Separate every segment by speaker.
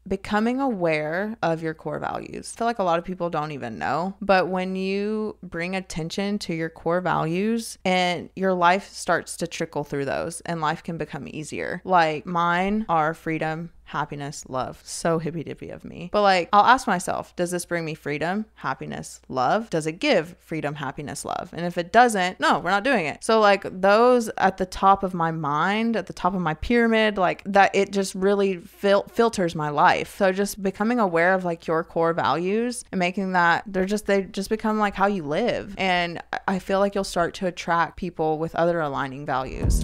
Speaker 1: becoming aware of your core values. I feel like a lot of people don't even know, but when you bring attention to your core values and your life starts to trickle through those and life can become easier. Like mine are freedom, happiness, love. So hippy dippy of me. But like, I'll ask myself, does this bring me freedom, happiness, love? Does it give freedom, happiness, love? And if it doesn't, no, we're not doing it. So like those at the top of my mind, at the top of my pyramid, like that, it just really filters my life. So just becoming aware of like your core values and making that they just become like how you live. And I feel like you'll start to attract people with other aligning values.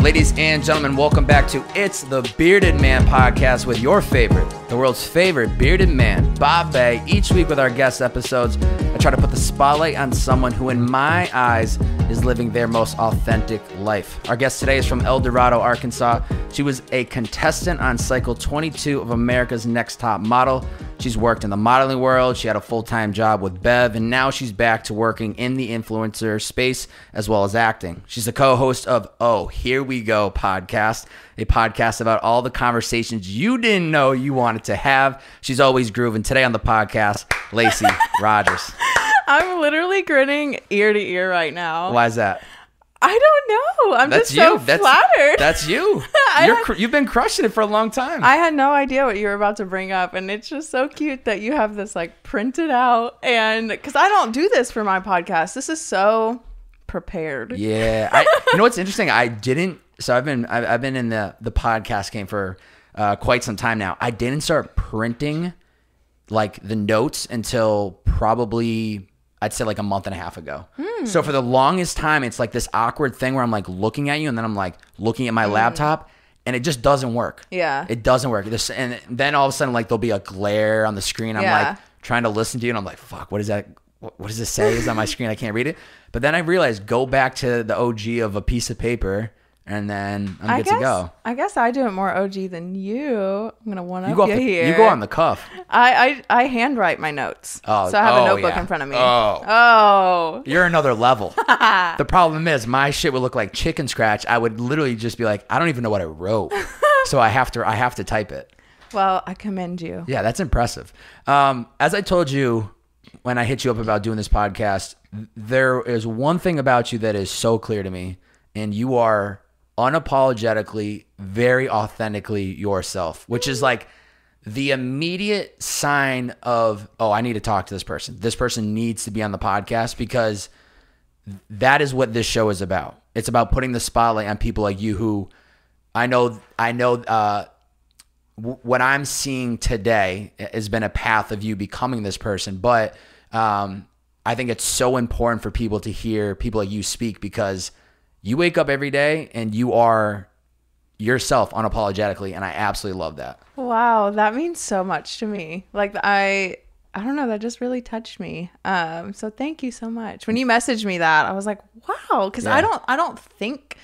Speaker 2: Ladies and gentlemen, welcome back to It's the Bearded Man podcast with your favorite, the world's favorite bearded man, Bob Bay. Each week with our guest episodes, I try to put the spotlight on someone who, in my eyes, is living their most authentic life. Our guest today is from El Dorado, Arkansas. She was a contestant on cycle 22 of America's Next Top Model. She's worked in the modeling world. She had a full-time job with Bev, and now she's back to working in the influencer space as well as acting. She's the co-host of Oh, Here We Go podcast, a podcast about all the conversations you didn't know you wanted to have. She's always grooving. Today on the podcast, Lacey Rogers.
Speaker 1: I'm literally grinning ear to ear right now.
Speaker 2: Why is that?
Speaker 1: I don't know. I'm just so flattered.
Speaker 2: That's you. You've been crushing it for a long time.
Speaker 1: I had no idea what you were about to bring up, and it's just so cute that you have this like printed out. And because I don't do this for my podcast, this is so prepared.
Speaker 2: Yeah. You know what's interesting? I didn't. So I've been in the podcast game for quite some time now. I didn't start printing like the notes until probably, I'd say like a month and a half ago. So for the longest time, it's like this awkward thing where I'm like looking at you and then I'm like looking at my laptop and it just doesn't work. Yeah. It doesn't work. And then all of a sudden like there'll be a glare on the screen. I'm like trying to listen to you and I'm like, fuck, what is that? What does this say? Is on my screen? I can't read it. But then I realized go back to the OG of a piece of paper and then I'm good to go.
Speaker 1: I guess I do it more OG than you. I'm going to one-up you here.
Speaker 2: You go on the cuff.
Speaker 1: I handwrite my notes. Oh, so I have a notebook in front of me.
Speaker 2: Oh. You're another level. The problem is my shit would look like chicken scratch. I would literally just be like, I don't even know what I wrote. So I have to type it.
Speaker 1: Well, I commend you.
Speaker 2: Yeah, that's impressive. As I told you when I hit you up about doing this podcast, there is one thing about you that is so clear to me, and you are unapologetically, very authentically yourself, which is like the immediate sign of, oh, I need to talk to this person. This person needs to be on the podcast, because that is what this show is about. It's about putting the spotlight on people like you who I know what I'm seeing today has been a path of you becoming this person. But I think it's so important for people to hear people like you speak, because you wake up every day and you are yourself unapologetically, and I absolutely love that.
Speaker 1: Wow, that means so much to me. Like I don't know, that just really touched me. So thank you so much. When you messaged me that, I was like, wow, because I don't think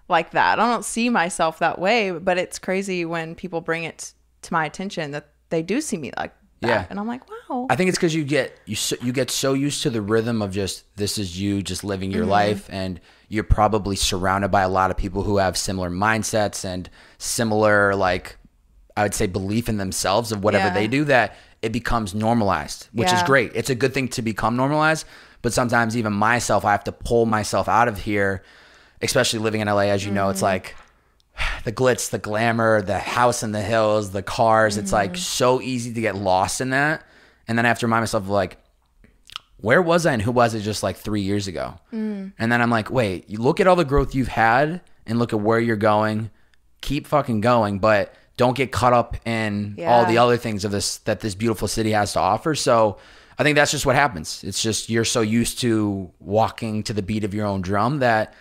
Speaker 1: like that. I don't see myself that way, but it's crazy when people bring it to my attention that they do see me like that. Yeah. And I'm like, wow.
Speaker 2: I think it's because you get so used to the rhythm of just, this is you just living your life, and you're probably surrounded by a lot of people who have similar mindsets and similar, like, I would say, belief in themselves of whatever they do, that it becomes normalized, which is great. It's a good thing to become normalized, but sometimes even myself, I have to pull myself out of here, especially living in LA, as you know. It's like the glitz, the glamour, the house in the hills, the cars. It's like so easy to get lost in that. And then I have to remind myself of like, where was I and who was it just like 3 years ago? And then I'm like, wait, you look at all the growth you've had and look at where you're going. Keep fucking going, but don't get caught up in all the other things of this that this beautiful city has to offer. So I think that's just what happens. It's just you're so used to walking to the beat of your own drum that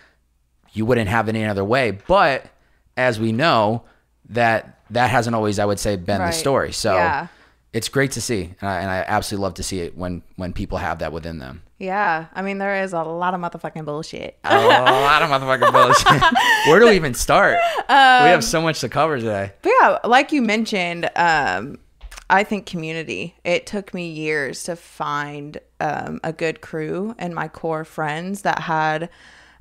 Speaker 2: you wouldn't have it any other way. But as we know, that hasn't always, I would say, been the story. So it's great to see. And I absolutely love to see it when people have that within them.
Speaker 1: Yeah. I mean, there is a lot of motherfucking bullshit.
Speaker 2: A lot of motherfucking bullshit. Where do we even start? We have so much to cover today.
Speaker 1: But yeah, like you mentioned, I think community. It took me years to find a good crew and my core friends that had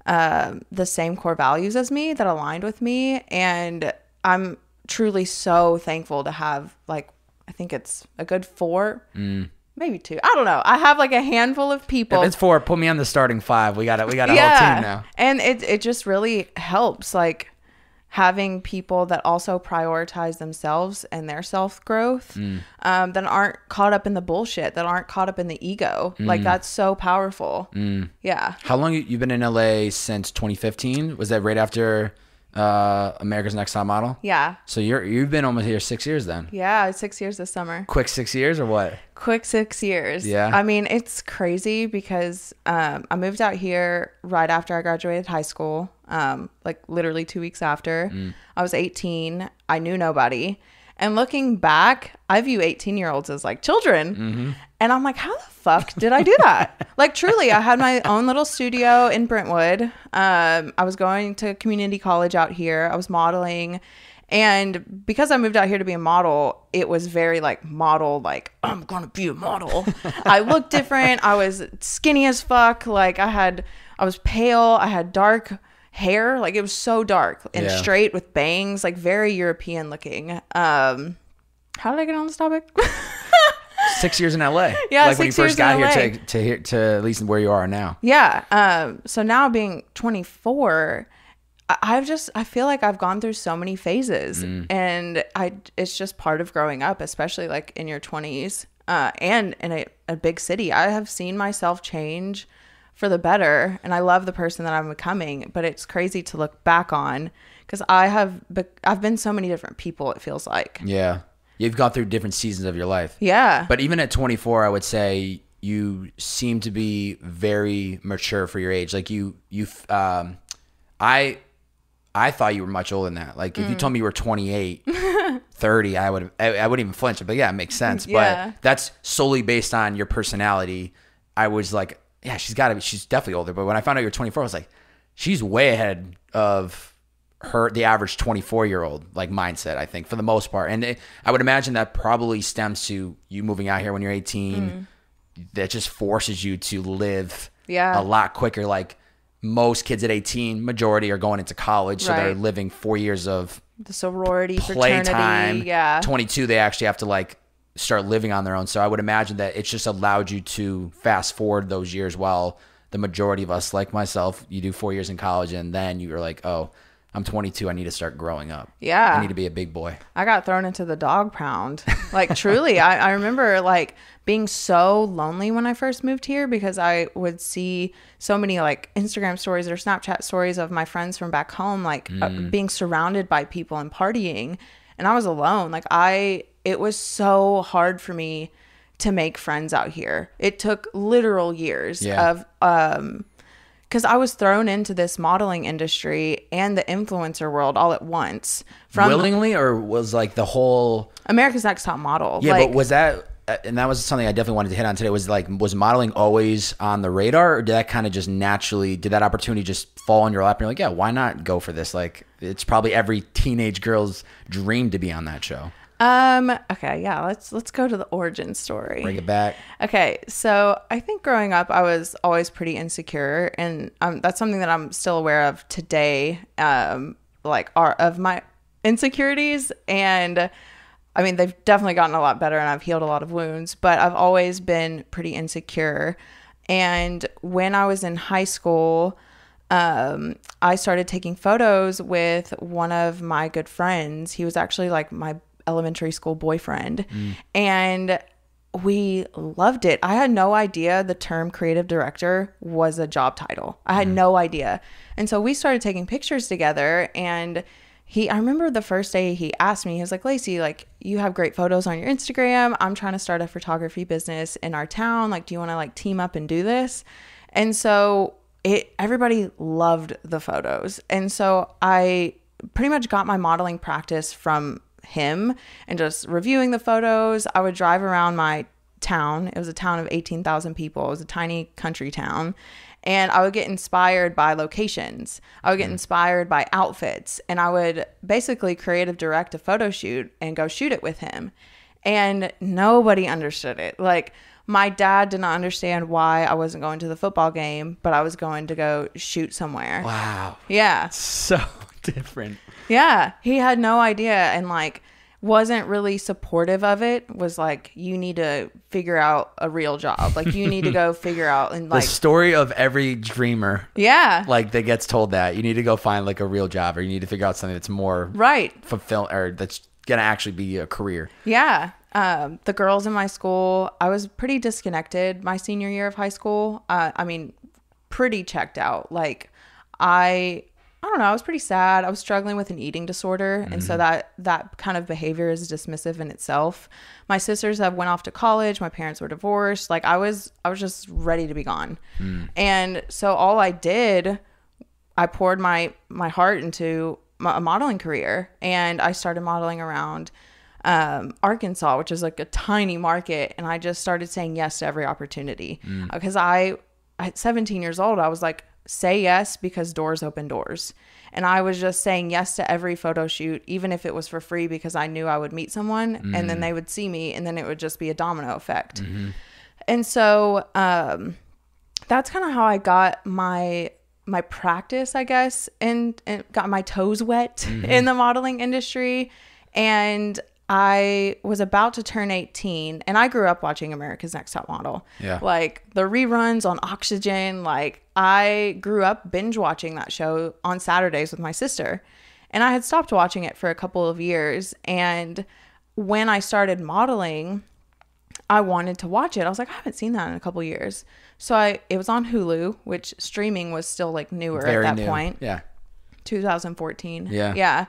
Speaker 1: the same core values as me, that aligned with me. And I'm truly so thankful to have, like, I think it's a good 4, maybe 2. I don't know. I have like a handful of people.
Speaker 2: If it's 4, put me on the starting 5. We got a whole team now.
Speaker 1: And it just really helps, like, having people that also prioritize themselves and their self-growth, that aren't caught up in the bullshit, that aren't caught up in the ego. Like, that's so powerful. Yeah.
Speaker 2: How long you've been in LA since 2015? Was that right after America's Next Top Model?
Speaker 1: Yeah.
Speaker 2: So you've been almost here 6 years then.
Speaker 1: Yeah, 6 years this summer.
Speaker 2: Quick 6 years or what?
Speaker 1: Quick 6 years.
Speaker 2: Yeah.
Speaker 1: I mean, it's crazy because I moved out here right after I graduated high school, like literally 2 weeks after. I was 18. I knew nobody. And looking back, I view 18-year-olds as like children. And I'm like, how the fuck did I do that? Like, truly, I had my own little studio in Brentwood. I was going to community college out here. I was modeling. And because I moved out here to be a model, it was very like model, like, I'm going to be a model. I looked different. I was skinny as fuck. Like, I was pale. I had dark hair. Like, it was so dark and straight with bangs, like very European looking. How did I get on this topic?
Speaker 2: 6 years in LA.
Speaker 1: Yeah,
Speaker 2: like when you
Speaker 1: 6
Speaker 2: first
Speaker 1: years
Speaker 2: got
Speaker 1: in
Speaker 2: here
Speaker 1: LA.
Speaker 2: to at least where you are now.
Speaker 1: Yeah. So now being 24, I feel like I've gone through so many phases, and it's just part of growing up, especially like in your 20s, and in a big city. I have seen myself change for the better, and I love the person that I'm becoming, but it's crazy to look back on because I've been so many different people, it feels like.
Speaker 2: Yeah. You've gone through different seasons of your life.
Speaker 1: Yeah.
Speaker 2: But even at 24, I would say you seem to be very mature for your age. Like I thought you were much older than that. Like if you told me you were 28, 30, I wouldn't even flinch. But yeah, it makes sense.
Speaker 1: Yeah.
Speaker 2: But that's solely based on your personality. I was like, yeah, she's definitely older. But when I found out you're 24, I was like, she's way ahead of the average 24-year-old like mindset, I think, for the most part. And I would imagine that probably stems to you moving out here when you're 18. That just forces you to live a lot quicker. Like most kids at 18, majority are going into college. So they're living 4 years of
Speaker 1: the sorority,
Speaker 2: playtime.
Speaker 1: fraternity. Yeah.
Speaker 2: 22, they actually have to like start living on their own. So I would imagine that it's just allowed you to fast forward those years, while the majority of us, like myself, you do 4 years in college and then you're like, oh, I'm 22. I need to start growing up.
Speaker 1: Yeah.
Speaker 2: I need to be a big boy.
Speaker 1: I got thrown into the dog pound. Like, truly, I remember like being so lonely when I first moved here because I would see so many like Instagram stories or Snapchat stories of my friends from back home, like being surrounded by people and partying. And I was alone. Like it was so hard for me to make friends out here. It took literal years of, because I was thrown into this modeling industry and the influencer world all at once.
Speaker 2: Willingly, or was like the whole
Speaker 1: America's Next Top Model?
Speaker 2: Yeah, like, but was that, and that was something I definitely wanted to hit on today, was modeling always on the radar, or did that kind of just naturally, did that opportunity just fall in your lap and you're like, yeah, why not go for this? Like, it's probably every teenage girl's dream to be on that show.
Speaker 1: Okay, yeah, let's go to the origin story.
Speaker 2: Bring it back.
Speaker 1: Okay, so I think growing up, I was always pretty insecure, and that's something that I'm still aware of today, of my insecurities. And I mean, they've definitely gotten a lot better, and I've healed a lot of wounds, but I've always been pretty insecure. And when I was in high school, I started taking photos with one of my good friends. He was actually like my elementary school boyfriend, and we loved it. I had no idea the term creative director was a job title. I had no idea. And so we started taking pictures together, and I remember the first day he asked me, he was like, Lacey, like, you have great photos on your Instagram. I'm trying to start a photography business in our town. Like, do you want to like team up and do this? And so everybody loved the photos. And so I pretty much got my modeling practice from him and just reviewing the photos. I would drive around my town. It was a town of 18,000 people. It was a tiny country town. And I would get inspired by locations. I would get inspired by outfits. And I would basically creative direct a photo shoot and go shoot it with him. And nobody understood it. Like, my dad did not understand why I wasn't going to the football game, but I was going to go shoot somewhere.
Speaker 2: Wow.
Speaker 1: Yeah.
Speaker 2: So different.
Speaker 1: Yeah. He had no idea, and like wasn't really supportive of it. Was like, you need to figure out a real job. Like, you need to go figure out, and like
Speaker 2: the story of every dreamer.
Speaker 1: Yeah.
Speaker 2: Like, that gets told that you need to go find like a real job, or you need to figure out something that's more fulfill, or that's gonna actually be a career.
Speaker 1: Yeah. The girls in my school, I was pretty disconnected my senior year of high school. I mean, pretty checked out. Like, I don't know, I was pretty sad. I was struggling with an eating disorder. And so that kind of behavior is dismissive in itself. My sisters have went off to college. My parents were divorced. Like, I was just ready to be gone. And so all I did, I poured my heart into a modeling career, and I started modeling around Arkansas, which is like a tiny market, and I just started saying yes to every opportunity because at 17 years old, I was like, say yes because doors open doors. And I was just saying yes to every photo shoot, even if it was for free, because I knew I would meet someone and then they would see me, and then it would just be a domino effect. And so that's kind of how I got my practice, I guess, and got my toes wet in the modeling industry. And I was about to turn 18, and I grew up watching America's Next Top Model.
Speaker 2: Yeah.
Speaker 1: Like, the reruns on Oxygen. Like, I grew up binge watching that show on Saturdays with my sister. And I had stopped watching it for a couple of years. And when I started modeling, I wanted to watch it. I was like, I haven't seen that in a couple of years. So it was on Hulu, which streaming was still like newer
Speaker 2: Very
Speaker 1: at that
Speaker 2: new.
Speaker 1: point.
Speaker 2: Yeah.
Speaker 1: 2014.
Speaker 2: Yeah.
Speaker 1: Yeah.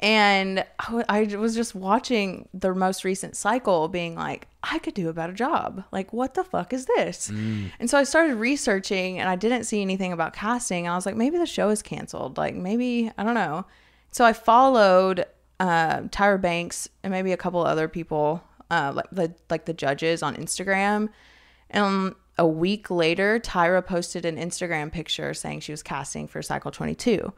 Speaker 1: And I was just watching the most recent cycle, being like, I could do a better job. Like, what the fuck is this? And so I started researching, and I didn't see anything about casting. And I was like, maybe the show is canceled. Like, maybe, I don't know. So I followed Tyra Banks and maybe a couple other people, like the judges on Instagram. And a week later, Tyra posted an Instagram picture saying she was casting for Cycle 22.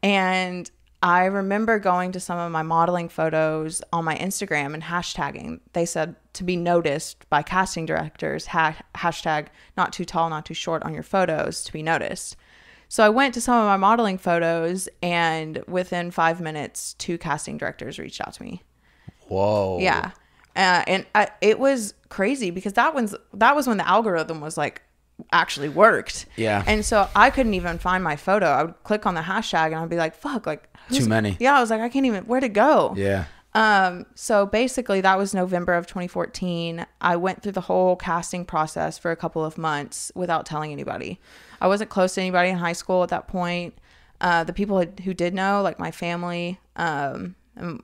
Speaker 1: And I remember going to some of my modeling photos on my Instagram and hashtagging. They said to be noticed by casting directors, hashtag not too tall, not too short on your photos to be noticed. So I went to some of my modeling photos, and within 5 minutes, 2 casting directors reached out to me.
Speaker 2: Whoa.
Speaker 1: Yeah. It was crazy because that was when the algorithm was like, actually worked.
Speaker 2: Yeah.
Speaker 1: And so I couldn't even find my photo. I would click on the hashtag and I'd be like, fuck, like
Speaker 2: too many.
Speaker 1: Yeah. I was like, I can't even, where'd it go?
Speaker 2: Yeah.
Speaker 1: So basically that was November of 2014. I went through the whole casting process for a couple of months without telling anybody. I wasn't close to anybody in high school at that point. The people who did know, like my family, and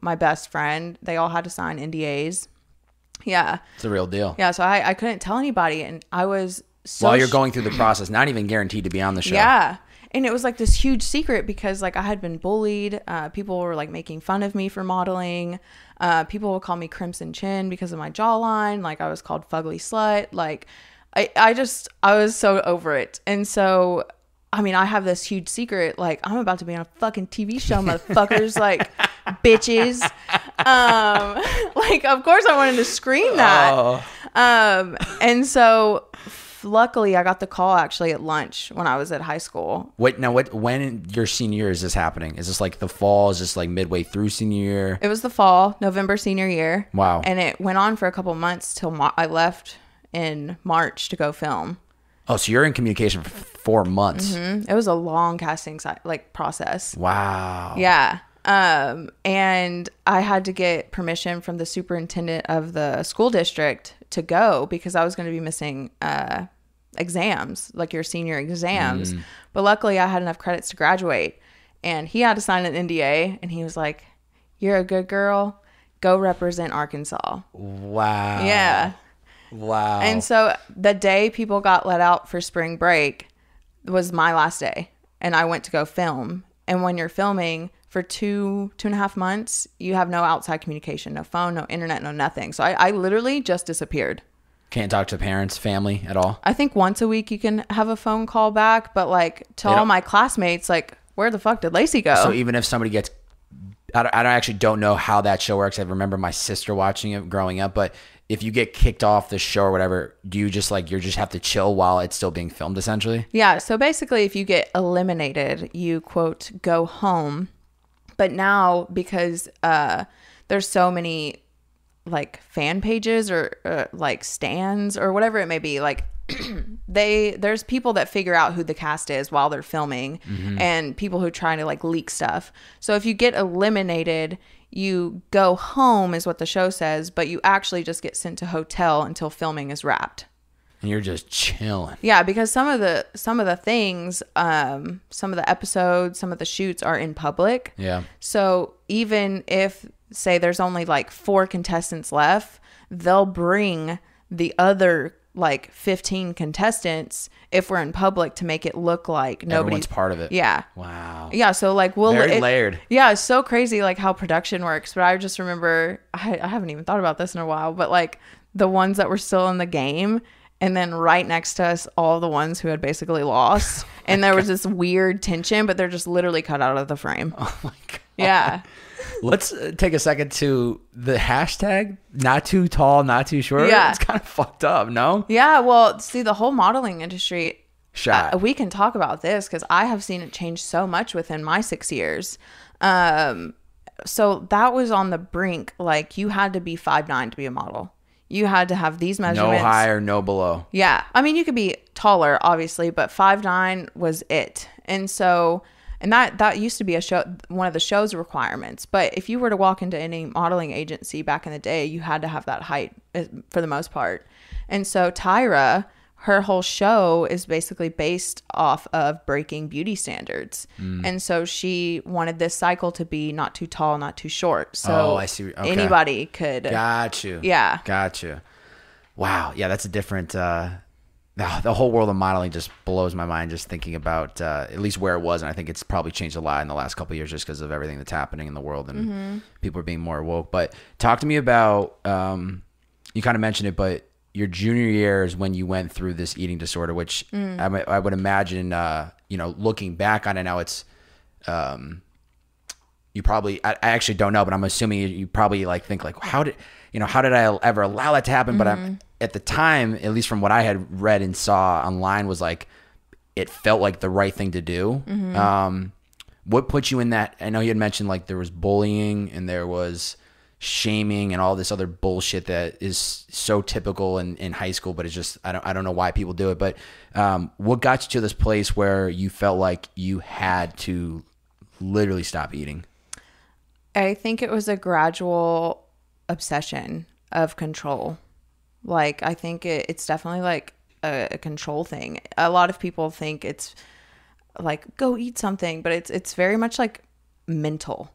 Speaker 1: my best friend, they all had to sign NDAs. Yeah.
Speaker 2: It's a real deal.
Speaker 1: Yeah. So I couldn't tell anybody, and I was so
Speaker 2: while you're going through the process, not even guaranteed to be on the show.
Speaker 1: Yeah. And it was like this huge secret because like I had been bullied. People were like making fun of me for modeling. People would call me Crimson Chin because of my jawline. Like, I was called Fugly Slut. Like, I was so over it. And so, I mean, I have this huge secret. Like, I'm about to be on a fucking TV show, motherfuckers. Like, bitches. Like, of course I wanted to scream that.
Speaker 2: Oh.
Speaker 1: And so luckily I got the call actually at lunch when I was at high school.
Speaker 2: When your senior year is this happening? Is this like the fall? Is this like midway through senior year?
Speaker 1: It was the fall, November senior year.
Speaker 2: Wow.
Speaker 1: And it went on for a couple months till I left in March to go film.
Speaker 2: Oh, so you're in communication for 4 months.
Speaker 1: It was a long casting process.
Speaker 2: Wow.
Speaker 1: Yeah. And I had to get permission from the superintendent of the school district to go because I was going to be missing exams, like your senior exams. But luckily I had enough credits to graduate, and he had to sign an NDA, and he was like, "You're a good girl. Go represent Arkansas."
Speaker 2: Wow.
Speaker 1: Yeah.
Speaker 2: Wow.
Speaker 1: And so the day people got let out for spring break was my last day, and I went to go film. And when you're filming for 2.5 months, you have no outside communication, no phone, no internet, no nothing. So I literally just disappeared.
Speaker 2: Can't talk to parents, family at all?
Speaker 1: I think once a week you can have a phone call back, but like to all my classmates, like, where the fuck did Lacey go?
Speaker 2: So even if somebody gets I actually don't know how that show works. I remember my sister watching it growing up, but if you get kicked off the show or whatever, do you just like, you just have to chill while it's still being filmed essentially?
Speaker 1: Yeah. So basically if you get eliminated, you quote, go home. But now because there's so many like fan pages or like stands or whatever it may be, like there's people that figure out who the cast is while they're filming, and people who try to like leak stuff. So if you get eliminated, you go home is what the show says, but you actually just get sent to hotel until filming is wrapped.
Speaker 2: And you're just chilling.
Speaker 1: Yeah, because some of the things, some of the episodes, some of the shoots are in public.
Speaker 2: Yeah.
Speaker 1: So even if, say, there's only like 4 contestants left, they'll bring the other like 15 contestants if we're in public to make it look like nobody's
Speaker 2: part of it.
Speaker 1: Yeah.
Speaker 2: Wow.
Speaker 1: Yeah. So like
Speaker 2: very layered.
Speaker 1: Yeah. It's so crazy like how production works. But I just remember, I haven't even thought about this in a while, but like the ones that were still in the game, and then right next to us, all the ones who had basically lost. And there was this weird tension, but they're just literally cut out of the frame.
Speaker 2: Oh my God.
Speaker 1: Yeah.
Speaker 2: Let's take a second to the hashtag, not too tall, not too short.
Speaker 1: Yeah.
Speaker 2: It's kind of fucked up, no?
Speaker 1: Yeah. Well, see, the whole modeling industry,
Speaker 2: Shot.
Speaker 1: we can talk about this because I have seen it change so much within my 6 years. So that was on the brink. Like you had to be 5'9" to be a model. You had to have these measurements.
Speaker 2: No higher, no below.
Speaker 1: Yeah. I mean, you could be taller, obviously, but 5'9" was it. And so, and that used to be one of the show's requirements. But if you were to walk into any modeling agency back in the day, you had to have that height for the most part. And so Tyra, her whole show is basically based off of breaking beauty standards. And so she wanted this cycle to be not too tall, not too short. So
Speaker 2: I see. Okay.
Speaker 1: Anybody could.
Speaker 2: Got you.
Speaker 1: Yeah.
Speaker 2: Got you. Wow. Yeah, that's a different... the whole world of modeling just blows my mind just thinking about at least where it was. And I think it's probably changed a lot in the last couple of years just because of everything that's happening in the world and people are being more woke. But talk to me about... you kind of mentioned it, but your junior year is when you went through this eating disorder, which I would imagine, looking back on it now, it's, you probably, I actually don't know, but I'm assuming you probably like think like, how did I ever allow that to happen? But at the time, at least from what I had read and saw online, was like, it felt like the right thing to do. What put you in that? I know you had mentioned like there was bullying and there was shaming and all this other bullshit that is so typical in high school, but it's just I don't know why people do it. But what got you to this place where you felt like you had to literally stop eating?
Speaker 1: I think it was a gradual obsession of control. Like I think it's definitely like a control thing. A lot of people think it's like go eat something, but it's very much like mental,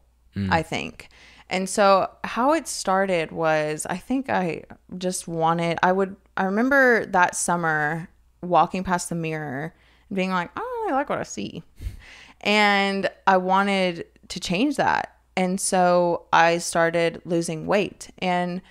Speaker 1: I think. And so how it started was, I think I just wanted, I remember that summer walking past the mirror and being like, I don't really like what I see. And I wanted to change that. And so I started losing weight. And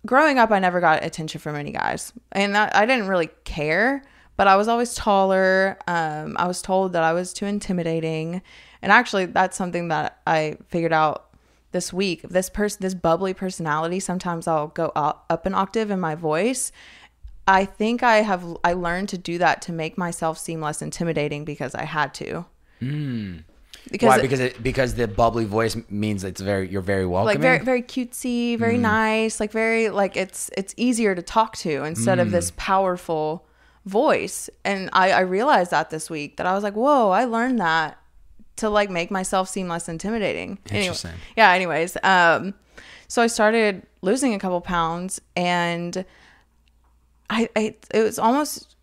Speaker 1: growing up, I never got attention from any guys. And I didn't really care, but I was always taller. I was told that I was too intimidating. And actually, that's something that I figured out this week. This bubbly personality, sometimes I'll go up an octave in my voice. I think I learned to do that to make myself seem less intimidating because I had to.
Speaker 2: Why? Because the bubbly voice means you're very welcoming.
Speaker 1: Like very, very cutesy, very nice, like very like it's easier to talk to instead of this powerful voice. And I realized that this week that I was like, whoa, I learned that to like make myself seem less intimidating.
Speaker 2: Interesting.
Speaker 1: Anyways, so I started losing a couple pounds, and it was almost,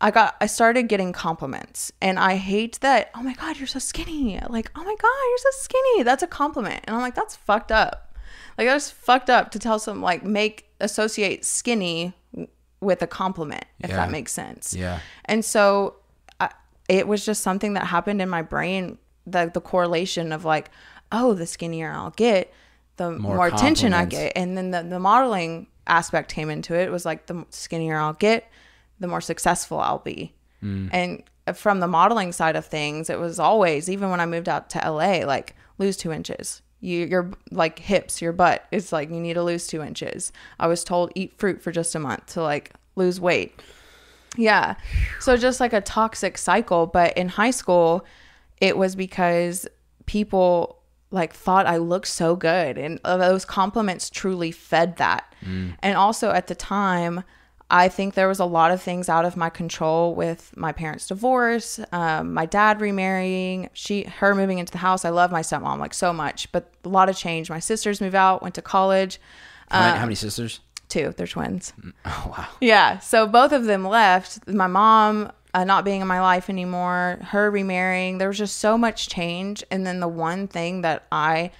Speaker 1: I started getting compliments, and I hate that. Oh my God, you're so skinny. Like, oh my God, you're so skinny. That's a compliment. And I'm like, that's fucked up. Like that's fucked up to tell some associate skinny with a compliment, if that makes sense.
Speaker 2: Yeah.
Speaker 1: And so it was just something that happened in my brain. The correlation of like, oh, the skinnier I'll get, the more attention I get. And then the modeling aspect came into it. It was like the skinnier I'll get, the more successful I'll be. And from the modeling side of things, it was always, even when I moved out to LA, like lose 2 inches. your like hips, your butt, it's like you need to lose 2 inches. I was told eat fruit for just a month to like lose weight. Yeah. So just like a toxic cycle. But in high school, it was because people like thought I looked so good, and those compliments truly fed that. And also at the time, I think there was a lot of things out of my control with my parents' divorce, my dad remarrying, her moving into the house. I love my stepmom like so much, but a lot of change. My sisters moved out, went to college.
Speaker 2: How many sisters?
Speaker 1: 2. They're twins.
Speaker 2: Oh, wow.
Speaker 1: Yeah. So both of them left. My mom not being in my life anymore, her remarrying. There was just so much change. And then the one thing that I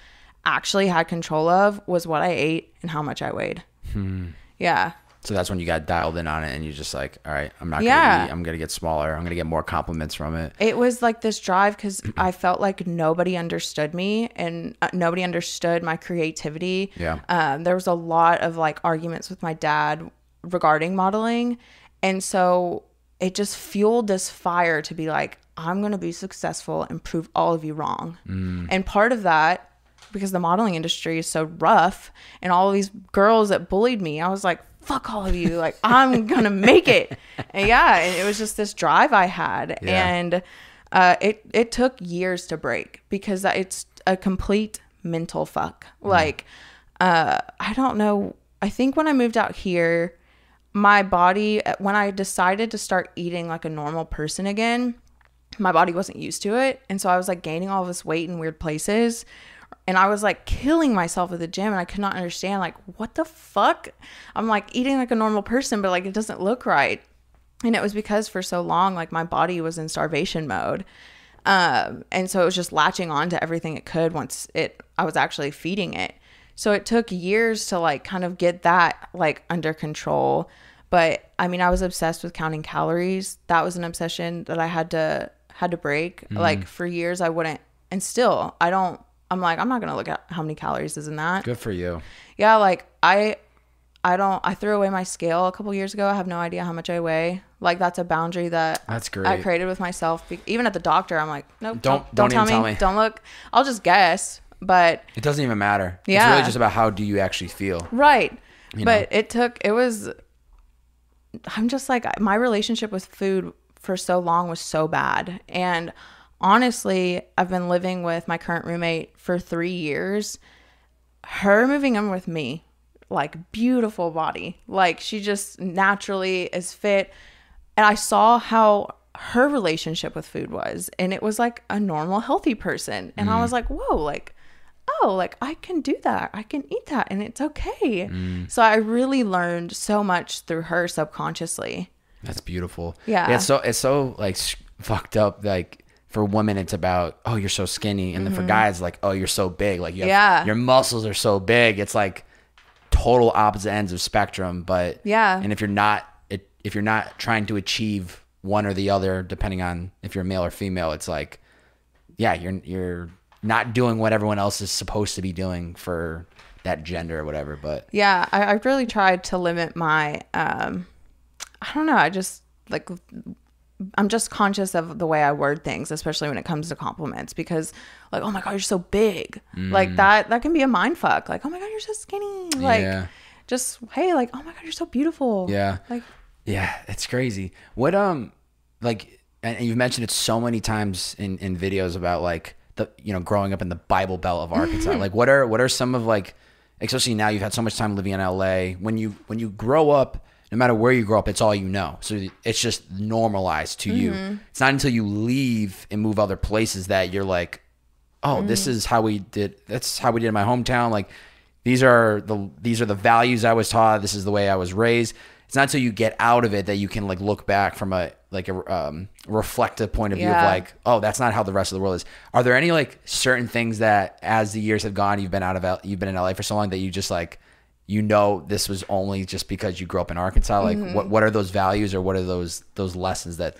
Speaker 1: actually had control of was what I ate and how much I weighed. Yeah.
Speaker 2: So that's when you got dialed in on it, and you're just like, all right, I'm not going to eat. I'm going to get smaller. I'm going to get more compliments from it.
Speaker 1: It was like this drive because I felt like nobody understood me, and nobody understood my creativity.
Speaker 2: Yeah.
Speaker 1: There was a lot of like arguments with my dad regarding modeling. And so it just fueled this fire to be like, I'm going to be successful and prove all of you wrong. And part of that, because the modeling industry is so rough and all of these girls that bullied me, I was like, fuck all of you. Like, I'm going to make it. And yeah. And it was just this drive I had. Yeah. And it took years to break because it's a complete mental fuck. Like, I don't know. I think when I moved out here, my body, when I decided to start eating like a normal person again, my body wasn't used to it. And so I was like gaining all this weight in weird places. And I was like killing myself at the gym, and I could not understand like, what the fuck? I'm like eating like a normal person, but like it doesn't look right. And it was because for so long, like my body was in starvation mode. And so it was just latching on to everything it could once I was actually feeding it. So it took years to like kind of get that like under control. But I mean, I was obsessed with counting calories. That was an obsession that I had to break. Like for years I wouldn't, and still I'm like, I'm not going to look at how many calories is in that.
Speaker 2: Good for you.
Speaker 1: Yeah. Like I threw away my scale a couple years ago. I have no idea how much I weigh. Like that's a boundary that's great. I created with myself. Even at the doctor, I'm like, nope, don't tell me. Don't look. I'll just guess. But
Speaker 2: it doesn't even matter.
Speaker 1: Yeah.
Speaker 2: It's really just about how do you actually feel.
Speaker 1: Right. But I'm just like, my relationship with food for so long was so bad. And honestly, I've been living with my current roommate for 3 years. Her moving in with me, like beautiful body. Like she just naturally is fit. And I saw how her relationship with food was. And it was like a normal, healthy person. And I was like, whoa, like, oh, like I can do that. I can eat that and it's okay. So I really learned so much through her subconsciously.
Speaker 2: That's beautiful.
Speaker 1: Yeah.
Speaker 2: It's so like fucked up. Like for women, it's about, oh, you're so skinny. And then for guys, like, oh, you're so big. Like your muscles are so big. It's like total opposite ends of spectrum. But
Speaker 1: yeah.
Speaker 2: And if you're not trying to achieve one or the other, depending on if you're male or female, it's like, yeah, you're not doing what everyone else is supposed to be doing for that gender or whatever. But
Speaker 1: yeah, I really tried to limit my, I don't know. I'm just conscious of the way I word things, especially when it comes to compliments, because like, oh my God, you're so big. Like that can be a mind fuck. Like, oh my God, you're so skinny. Like just, hey, like, oh my God, you're so beautiful.
Speaker 2: Yeah.
Speaker 1: Like,
Speaker 2: yeah, it's crazy. What, like, and you've mentioned it so many times in videos about like, growing up in the Bible Belt of Arkansas. Like what are some of like, especially now you've had so much time living in LA, when you grow up, no matter where you grow up, it's all you know. So it's just normalized to you. It's not until you leave and move other places that you're like, oh, this is how we did. That's how we did in my hometown. Like these are the values I was taught. This is the way I was raised. It's not until you get out of it that you can like look back from a reflective point of view of like, oh, that's not how the rest of the world is. Are there any like certain things that as the years have gone, you've been in LA for so long that you just like, this was only just because you grew up in Arkansas? Like what are those values, or what are those lessons that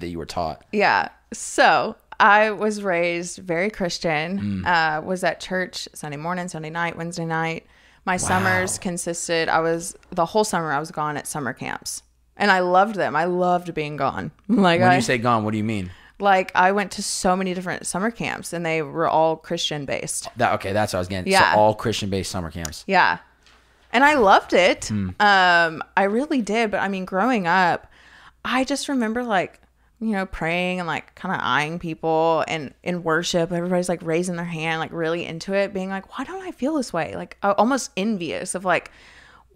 Speaker 2: you were taught?
Speaker 1: Yeah. So I was raised very Christian, was at church Sunday morning, Sunday night, Wednesday night. My summers consisted, the whole summer I was gone at summer camps, and I loved them. I loved being gone. Like
Speaker 2: when you say gone, what do you mean?
Speaker 1: Like, I went to so many different summer camps, and they were all Christian based.
Speaker 2: Okay, that's what I was getting.
Speaker 1: Yeah.
Speaker 2: So all Christian based summer camps.
Speaker 1: Yeah. And I loved it. I really did. But I mean, growing up, I just remember like, you know, praying and like kind of eyeing people, and in worship, everybody's like raising their hand, like really into it, being like, why don't I feel this way? Like almost envious of like,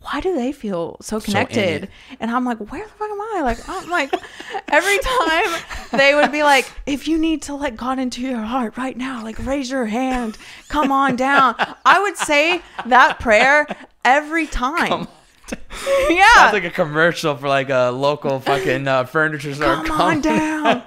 Speaker 1: why do they feel so connected? And I'm like, where the fuck am I? Like, I'm like, every time they would be like, if you need to let God into your heart right now, like raise your hand, come on down. I would say that prayer every time. Yeah.
Speaker 2: Sounds like a commercial for like a local fucking furniture store.
Speaker 1: Come on down.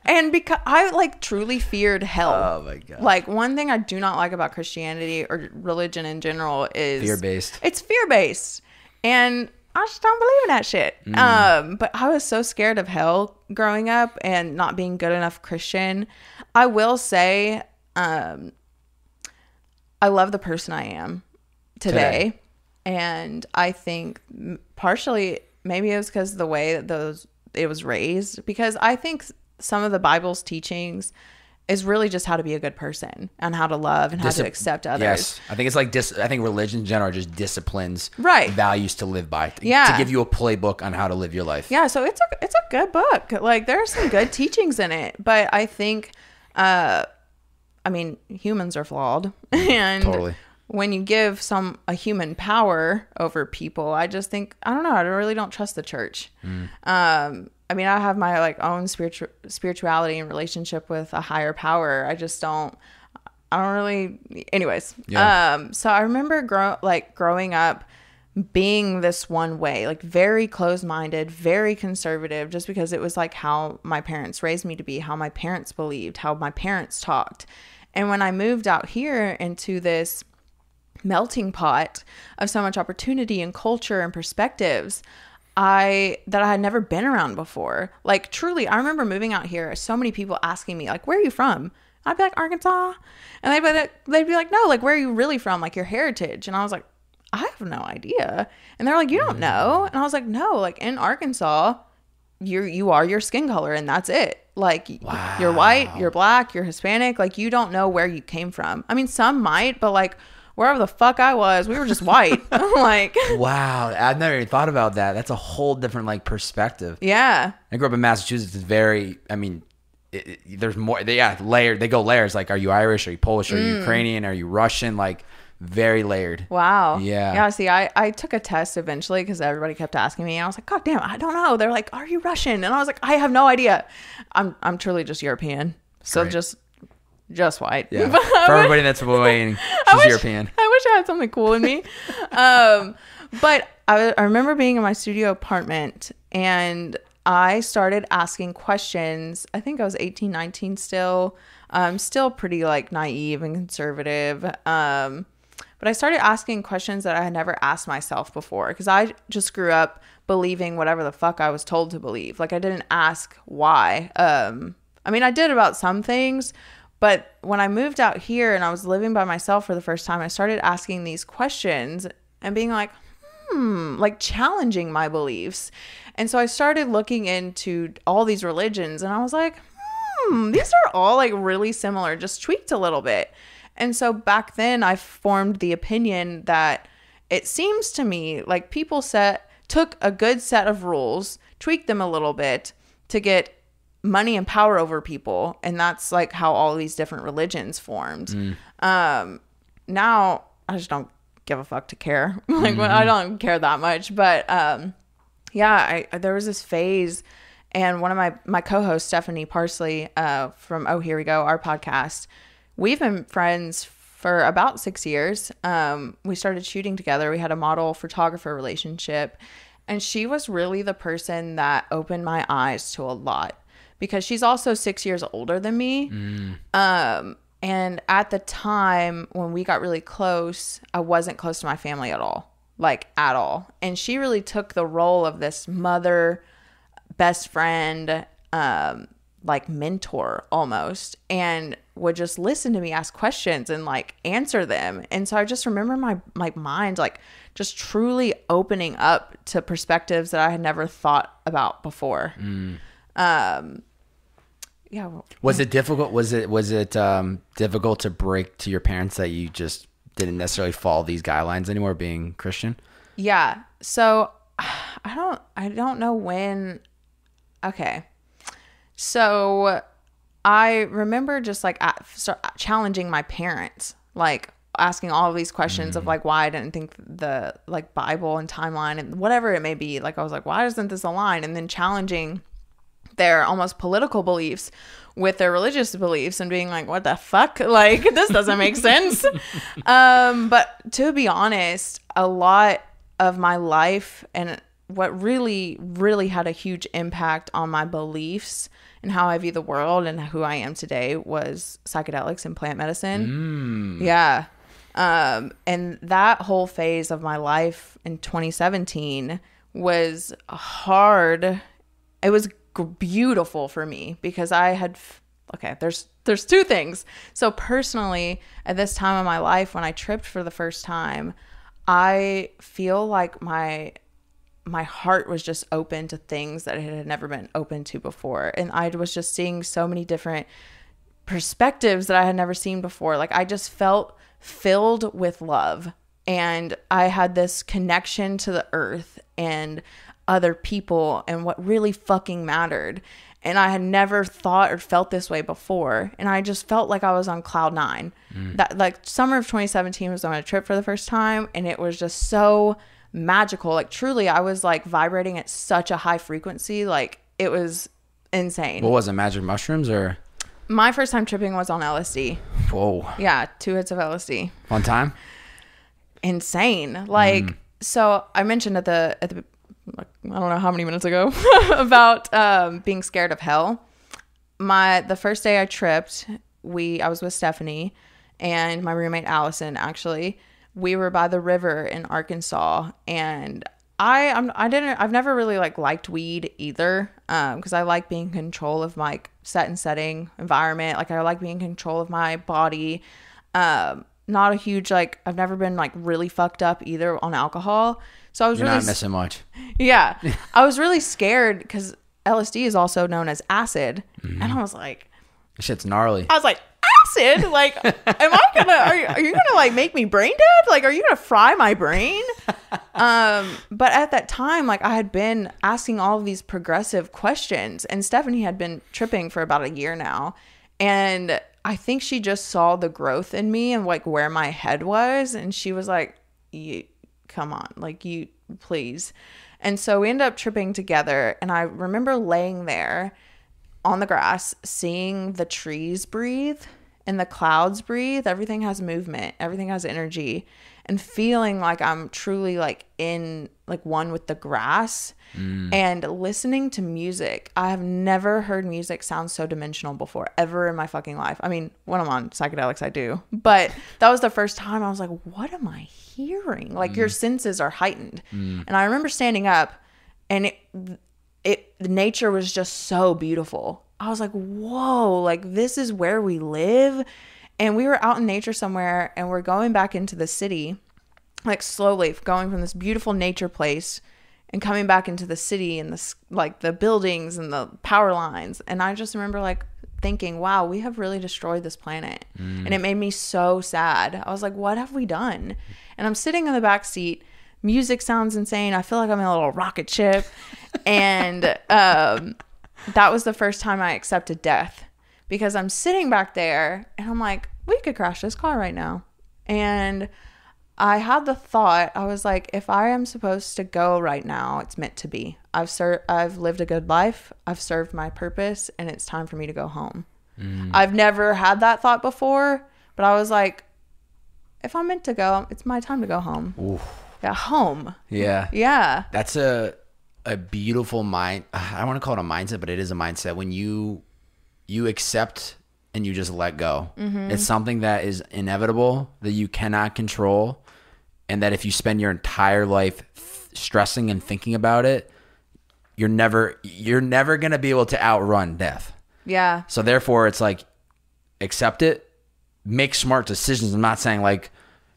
Speaker 1: And because I like truly feared hell.
Speaker 2: Oh my God.
Speaker 1: Like, one thing I do not like about Christianity or religion in general is
Speaker 2: Fear-based.
Speaker 1: It's fear-based. And I just don't believe in that shit. But I was so scared of hell growing up and not being good enough Christian. I will say, I love the person I am today. And I think partially maybe it was because of the way that it was raised, because I think some of the Bible's teachings is really just how to be a good person and how to love and how to accept others. Yes.
Speaker 2: I think it's like I think religion in general just disciplines,
Speaker 1: right,
Speaker 2: values to live by. To give you a playbook on how to live your life.
Speaker 1: Yeah, so it's a good book. Like, there are some good teachings in it, but I think I mean, humans are flawed, and
Speaker 2: totally.
Speaker 1: When you give a human power over people, I just think, I don't know, I really don't trust the church. I mean, I have my like own spirituality and relationship with a higher power. I don't really, anyways. Yeah. So I remember growing up being this one way, like very closed-minded, very conservative, just because it was like how my parents raised me to be, how my parents believed, how my parents talked. And when I moved out here into this melting pot of so much opportunity and culture and perspectives that I had never been around before. Like, truly, I remember moving out here, so many people asking me, like, where are you from? I'd be like, Arkansas. And they'd be like, no, like, where are you really from? Like, your heritage. And I was like, I have no idea. And they're like, you don't know? And I was like, no, like, in Arkansas, you are your skin color, and that's it. Like, wow. You're white, you're black, you're Hispanic. Like, you don't know where you came from. I mean, some might, but like, wherever the fuck I was, we were just white. Like, wow,
Speaker 2: I've never even thought about that. That's a whole different like perspective.
Speaker 1: Yeah.
Speaker 2: I grew up in Massachusetts. It's very, I mean, there's more. Layered. They go layers. Like, are you Irish? Are you Polish? Are you Ukrainian? Are you Russian? Like, very layered.
Speaker 1: Wow.
Speaker 2: Yeah.
Speaker 1: Yeah. See, I took a test eventually because everybody kept asking me, and I was like, God damn, I don't know. They're like, are you Russian? And I was like, I have no idea. I'm truly just European. So
Speaker 2: Great.
Speaker 1: just white.
Speaker 2: Yeah. For everybody that's waiting, she's European.
Speaker 1: I wish I had something cool in me. But I remember being in my studio apartment, and I started asking questions. I think I was 18, 19 still. Still pretty like naive and conservative. But I started asking questions that I had never asked myself before, because I just grew up believing whatever the fuck I was told to believe. Like, I didn't ask why. I mean, I did about some things. But when I moved out here and I was living by myself for the first time, I started asking these questions and being like, like challenging my beliefs. And so I started looking into all these religions, and I was like, these are all like really similar, just tweaked a little bit. And so back then I formed the opinion that it seems to me like people took a good set of rules, tweaked them a little bit to get money and power over people, and that's like how all these different religions formed. Now I just don't give a fuck to care. Like, I don't care that much, but there was this phase, and one of my co-hosts, Stephanie Parsley, from Oh Here We Go, our podcast, we've been friends for about 6 years. We started shooting together. We had a model photographer relationship, and she was really the person that opened my eyes to a lot, because she's also 6 years older than me. And at the time when we got really close, I wasn't close to my family at all, like at all. And she really took the role of this mother, best friend, like mentor almost, and would just listen to me ask questions and like answer them. And so I just remember my mind like just truly opening up to perspectives that I had never thought about before. yeah. Well,
Speaker 2: Was it difficult? Was it difficult to break to your parents that you just didn't necessarily follow these guidelines anymore, being Christian?
Speaker 1: yeah. So I don't know when. Okay. So I remember just like challenging my parents, like asking all of these questions of like why I didn't think the like Bible and timeline and whatever it may be. Like I was like, why doesn't this align? And then challenging their almost political beliefs with their religious beliefs and being like, what the fuck? Like, this doesn't make sense. But to be honest, a lot of my life and what really, really had a huge impact on my beliefs and how I view the world and who I am today was psychedelics and plant medicine. Yeah. And that whole phase of my life in 2017 was hard. It was beautiful for me because I had, okay, there's two things. So personally, at this time of my life, when I tripped for the first time, I feel like my heart was just open to things that it had never been open to before. And I was just seeing so many different perspectives that I had never seen before. Like I just felt filled with love. And I had this connection to the earth and other people and what really fucking mattered. And I had never thought or felt this way before. And I just felt like I was on cloud nine. That like summer of 2017 was on a trip for the first time. And it was just so magical. Like truly, I was like vibrating at such a high frequency. Like it was insane.
Speaker 2: What was it? Magic mushrooms or?
Speaker 1: My first time tripping was on LSD.
Speaker 2: Whoa.
Speaker 1: Yeah. 2 hits of LSD.
Speaker 2: Fun time?
Speaker 1: Insane. Like, so I mentioned at the I don't know how many minutes ago about being scared of hell. The first day I tripped, I was with Stephanie and my roommate Allison. Actually, we were by the river in Arkansas, and I've never really liked weed either, because I like being in control of my setting environment. Like I like being in control of my body. Not a huge I've never been really fucked up either on alcohol. So I was
Speaker 2: You're not missing much.
Speaker 1: Yeah. I was really scared because LSD is also known as acid. And I was like,
Speaker 2: this shit's gnarly.
Speaker 1: I was like, acid? Like, are you gonna make me brain dead? Like, are you gonna fry my brain? But at that time, I had been asking all of these progressive questions, and Stephanie had been tripping for about a year now. And I think she just saw the growth in me and where my head was. And she was like, come on, you please. And so we ended up tripping together. And I remember laying there on the grass, seeing the trees breathe and the clouds breathe. Everything has movement. Everything has energy. And feeling like I'm truly in one with the grass. And listening to music. I have never heard music sound so dimensional before, ever in my fucking life. I mean, when I'm on psychedelics, I do. But that was the first time I was like, what am I hearing? Your senses are heightened. And I remember standing up, and the nature was just so beautiful. I was like, whoa, this is where we live. And we were out in nature somewhere, and we're going back into the city, slowly going from this beautiful nature place and coming back into the city and the buildings and the power lines. And I just remember thinking, wow, we have really destroyed this planet. And it made me so sad. I was like, what have we done? And I'm sitting in the back seat. Music sounds insane. I feel like I'm in a little rocket ship. And that was the first time I accepted death, because I'm sitting back there and I'm like, we could crash this car right now. And I had the thought, I was like, if I am supposed to go right now, it's meant to be. I've lived a good life. I've served my purpose, and it's time for me to go home. I've never had that thought before, but I was like, if I'm meant to go, it's my time to go home.
Speaker 2: Oof.
Speaker 1: Yeah, home.
Speaker 2: Yeah.
Speaker 1: Yeah.
Speaker 2: That's a beautiful mind. I don't want to call it a mindset, but it is a mindset. When you accept and you just let go. It's something that is inevitable, that you cannot control. And that if you spend your entire life stressing and thinking about it, you're never going to be able to outrun death.
Speaker 1: Yeah.
Speaker 2: So therefore it's accept it, make smart decisions. I'm not saying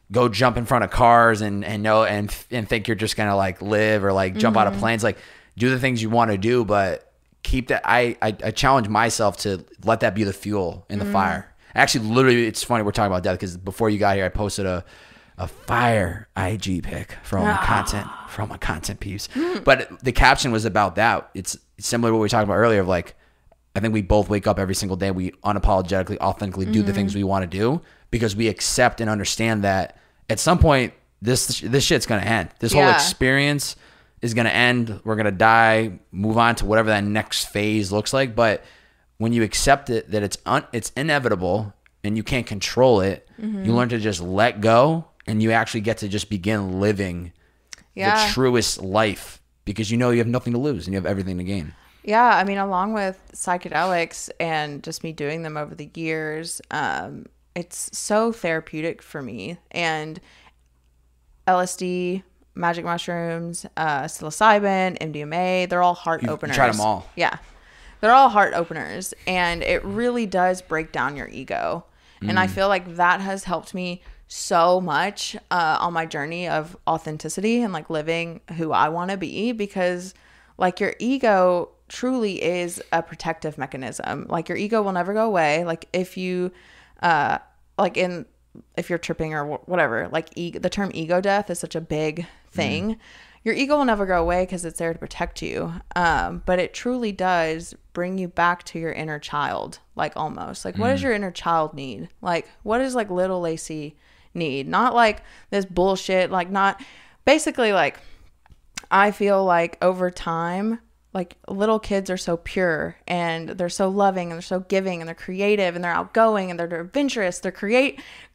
Speaker 2: go jump in front of cars and think you're just going to live or jump out of planes. Do the things you want to do, but keep that. I challenge myself to let that be the fuel in the fire. Actually, literally, it's funny we're talking about that because before you got here, I posted a fire IG pic from a content piece. But the caption was about that. It's similar to what we were talking about earlier of like, I think we both wake up every single day. We unapologetically, authentically do the things we want to do because we accept and understand that at some point this shit's going to end. This whole experience is going to end. We're going to die, move on to whatever that next phase looks like. But when you accept it, that it's inevitable and you can't control it, you learn to just let go and you actually get to just begin living the truest life because you know you have nothing to lose and you have everything to gain.
Speaker 1: Yeah, I mean, along with psychedelics and just me doing them over the years, it's so therapeutic for me. And LSD, magic mushrooms, psilocybin, MDMA, they're all heart openers.
Speaker 2: You tried them all.
Speaker 1: Yeah, they're all heart openers. And it really does break down your ego. And I feel like that has helped me so much on my journey of authenticity and like living who I want to be because like your ego truly is a protective mechanism. Like your ego will never go away. Like if you if you're tripping or whatever, like the term ego death is such a big thing. Your ego will never go away because it's there to protect you. But it truly does bring you back to your inner child, like almost. Like what does your inner child need? Like what does like little Lacey need? Not like this bullshit, like not basically like I feel like over time, like little kids are so pure and they're so loving and they're so giving and they're creative and they're outgoing and they're adventurous, they're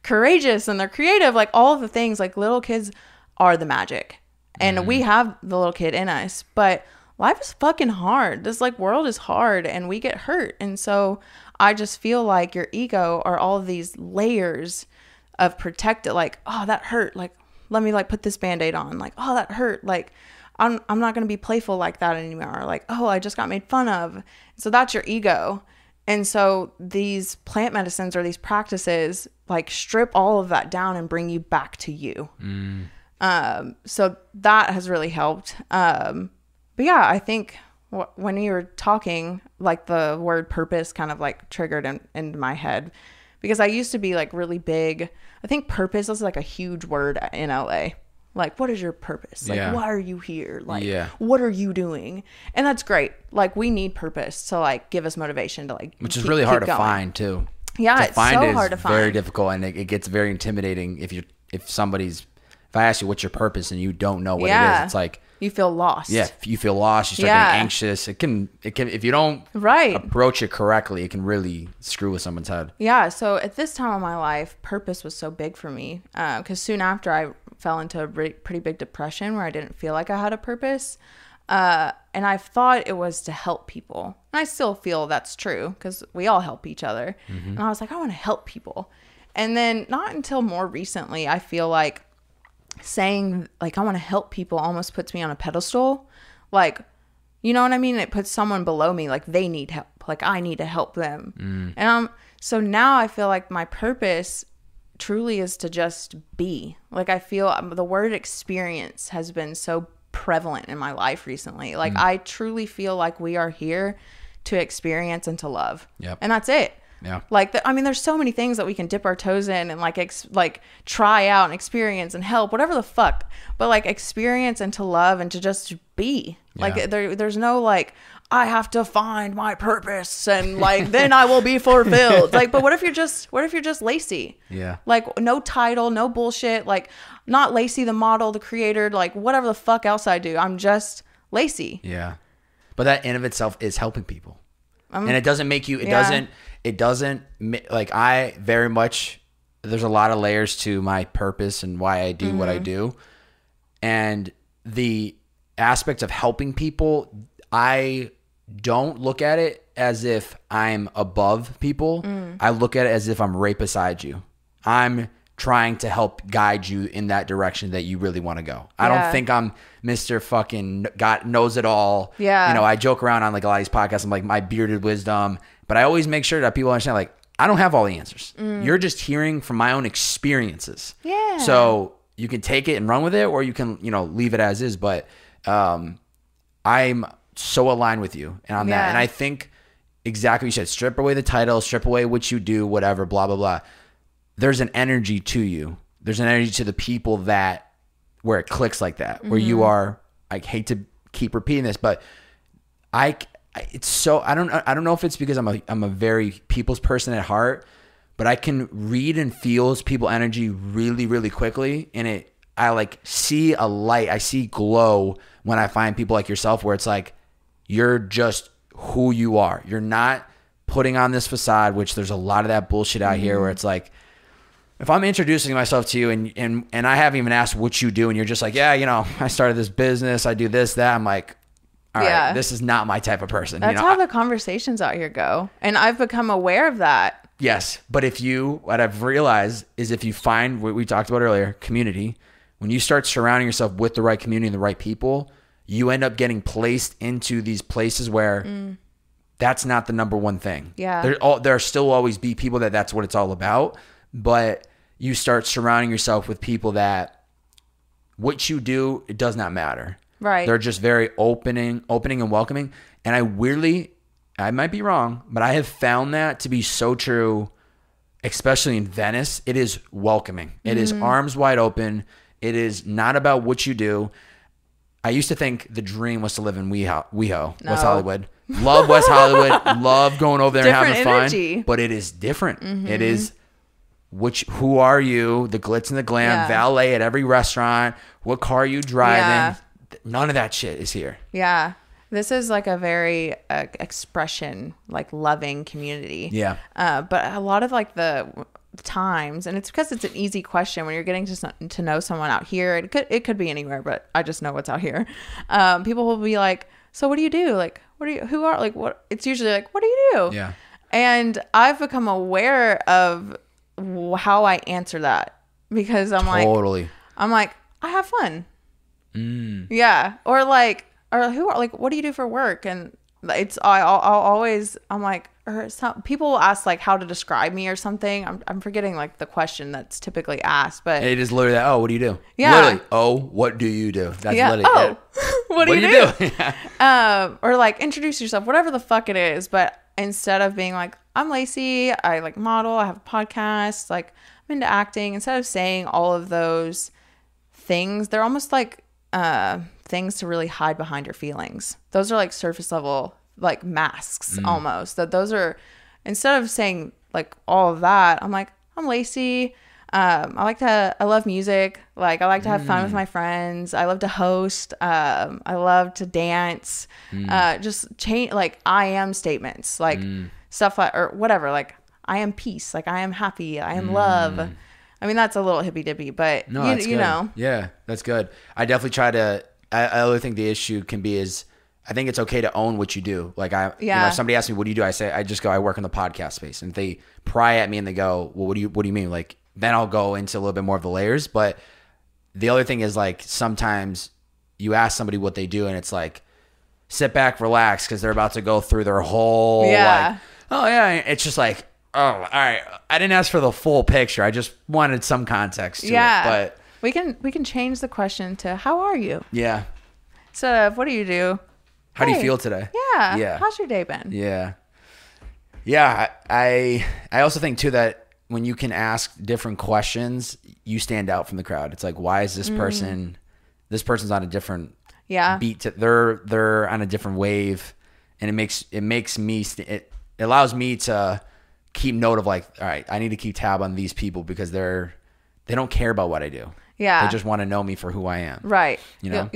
Speaker 1: courageous and they're creative, like all of the things. Like little kids are the magic and we have the little kid in us, but life is fucking hard. This like world is hard and we get hurt. And so I just feel like your ego are all of these layers of protected, like, oh, that hurt. Like, let me like put this Band-Aid on. Like, oh, that hurt. Like, I'm not going to be playful like that anymore. Like, oh, I just got made fun of. So that's your ego. And so these plant medicines or these practices like strip all of that down and bring you back to you. So that has really helped. But yeah, I think when you were talking, like the word purpose kind of like triggered into my head because I used to be like really big. I think purpose is like a huge word in LA. Like, what is your purpose? Like, why are you here? Like, what are you doing? And that's great. Like, we need purpose to like give us motivation to like,
Speaker 2: which is really hard to find too.
Speaker 1: Yeah, it's so hard to find.
Speaker 2: Very difficult, and it gets very intimidating if I ask you what's your purpose and you don't know what it is, it's like
Speaker 1: you feel lost.
Speaker 2: Yeah, you feel lost. You start getting anxious. It can if you don't approach it correctly, it can really screw with someone's head. Yeah. So at this time of my life, purpose was so big for me because soon after I fell into a pretty big depression where I didn't feel like I had a purpose, and I thought it was to help people, and I still feel that's true because we all help each other. And I was like, I want to help people, and then not until more recently, I feel like saying like I want to help people almost puts me on a pedestal, like, you know what I mean? It puts someone below me, like they need help, like I need to help them. And so now I feel like my purpose truly is to just be. Like I feel the word experience has been so prevalent in my life recently. Like I truly feel like we are here to experience and to love. And that's it. Yeah. Like, I mean, there's so many things that we can dip our toes in and like try out and experience and help, whatever the fuck. But like experience and to love and to just be. Like there's no like, I have to find my purpose and like then I will be fulfilled. Like, but what if you're just Lacey? Yeah. Like no title, no bullshit. Like not Lacey the model, the creator, like whatever the fuck else I do. I'm just Lacey. Yeah. But that in of itself is helping people. And it doesn't make you, it doesn't like I very much, there's a lot of layers to my purpose and why I do what I do. And the aspect of helping people, I don't look at it as if I'm above people. I look at it as if I'm right beside you. I'm trying to help guide you in that direction that you really want to go. I don't think I'm Mr. fucking God knows it all. Yeah. You know, I joke around on like a lot of these podcasts. I'm like my bearded wisdom, but I always make sure that people understand like, I don't have all the answers. You're just hearing from my own experiences. Yeah. So you can take it and run with it or you can, you know, leave it as is. But I'm so aligned with you and on that. And I think exactly what you said, strip away the title, strip away what you do, whatever, blah, blah, blah. There's an energy to you. There's an energy to the people that where it clicks like that, where you are, I hate to keep repeating this, but it's so, I don't know if it's because I'm a very people's person at heart, but I can read and feel people energy really, really quickly. And I like see a light, I see glow when I find people like yourself where it's like, you're just who you are. You're not putting on this facade, which there's a lot of that bullshit out here where it's like, if I'm introducing myself to you and I haven't even asked what you do and you're just like, yeah, I started this business, I do this, that. I'm like, all right, this is not my type of person.
Speaker 1: That's how the conversations out here go. And I've become aware of that.
Speaker 2: Yes. But what I've realized is if you find what we talked about earlier, community, when you start surrounding yourself with the right community and the right people, you end up getting placed into these places where that's not the number one thing.
Speaker 1: Yeah.
Speaker 2: There still always be people that's what it's all about. But you start surrounding yourself with people that what you do, it does not matter.
Speaker 1: Right.
Speaker 2: They're just very opening and welcoming. And I might be wrong, but I have found that to be so true, especially in Venice. It is welcoming. It is arms wide open. It is not about what you do. I used to think the dream was to live in WeHo, West Hollywood. Love West Hollywood. Love going over there
Speaker 1: Different
Speaker 2: and having
Speaker 1: energy.
Speaker 2: fun. But it is different. It is who are you? The glitz and the glam, valet at every restaurant. What car are you driving?
Speaker 1: Yeah.
Speaker 2: None of that shit is here.
Speaker 1: Yeah. This is like a very expression, like loving community.
Speaker 2: Yeah.
Speaker 1: But a lot of like the times, and it's because it's an easy question when you're getting to know someone out here. It could be anywhere, but I just know what's out here. People will be like, so what do you do? Like, who are, like, what? It's usually like, what do you do?
Speaker 2: Yeah.
Speaker 1: And I've become aware of how I answer that because I'm like, I have fun. Yeah. Or who are, like, what do you do for work? And I'll always, I'm like, or some people will ask like how to describe me or something. I'm forgetting like the question that's typically asked, but
Speaker 2: it is literally that. Oh, what do you do?
Speaker 1: Yeah.
Speaker 2: Literally. Oh, what do you do? That's literally it.
Speaker 1: What do you do? Or like introduce yourself, whatever the fuck it is. But instead of being like, I'm Lacey, I like model, I have a podcast, like I'm into acting. Instead of saying all of those things, they're almost like things to really hide behind your feelings. Those are like surface level, like masks almost. That those are, instead of saying like all of that, I'm like, I'm Lacey. I love music. Like I like to have fun with my friends. I love to host. I love to dance. Just change, like I am statements, like stuff like, or whatever. Like I am peace. Like I am happy. I am love. I mean, that's a little hippy dippy, but
Speaker 2: no,
Speaker 1: you know.
Speaker 2: Yeah, that's good. I definitely try to, I really think the issue can be is, I think it's okay to own what you do. Like if somebody asks me, what do you do? I just go, I work in the podcast space. And if they pry at me and they go, well, what do you mean? Like, then I'll go into a little bit more of the layers. But the other thing is like, sometimes you ask somebody what they do and it's like, sit back, relax. Cause they're about to go through their whole, like, oh yeah. It's just like, oh, all right. I didn't ask for the full picture. I just wanted some context to it. But
Speaker 1: we can change the question to how are you?
Speaker 2: Yeah.
Speaker 1: Instead of what do you do?
Speaker 2: How do you feel today?
Speaker 1: Yeah. Yeah. How's your day been?
Speaker 2: Yeah. Yeah. I also think too that when you can ask different questions, you stand out from the crowd. It's like, why is this person's on a different beat they're on a different wave, and it allows me to keep note of like, all right, I need to keep tab on these people because they don't care about what I do.
Speaker 1: Yeah.
Speaker 2: They just want to know me for who I am.
Speaker 1: Right.
Speaker 2: You know,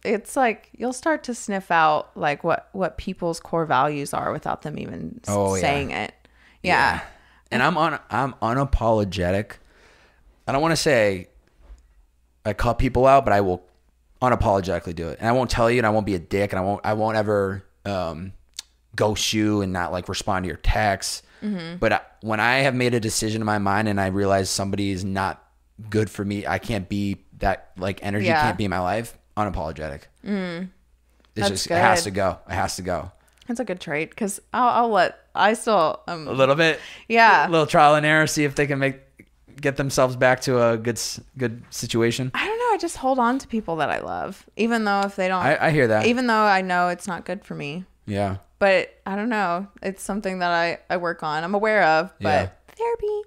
Speaker 1: it's like you'll start to sniff out like what people's core values are without them even saying it. Yeah.
Speaker 2: And I'm unapologetic. I don't want to say I cut people out, but I will unapologetically do it. And I won't tell you, and I won't be a dick, and I won't ever ghost you and not like respond to your texts. But when I have made a decision in my mind and I realize somebody is not good for me, I can't be that, like, energy can't be in my life, unapologetic. It has to go. It has to go.
Speaker 1: That's a good trait because a
Speaker 2: little bit, a little trial and error, see if they can get themselves back to a good situation.
Speaker 1: I don't know. I just hold on to people that I love, even though if they don't.
Speaker 2: I hear that.
Speaker 1: Even though I know it's not good for me.
Speaker 2: Yeah.
Speaker 1: But I don't know. It's something that I work on. I'm aware of, but therapy.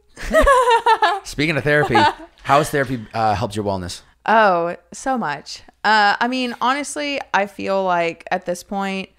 Speaker 2: Speaking of therapy, how has therapy helped your wellness?
Speaker 1: Oh, so much. I mean, honestly, I feel like at this point,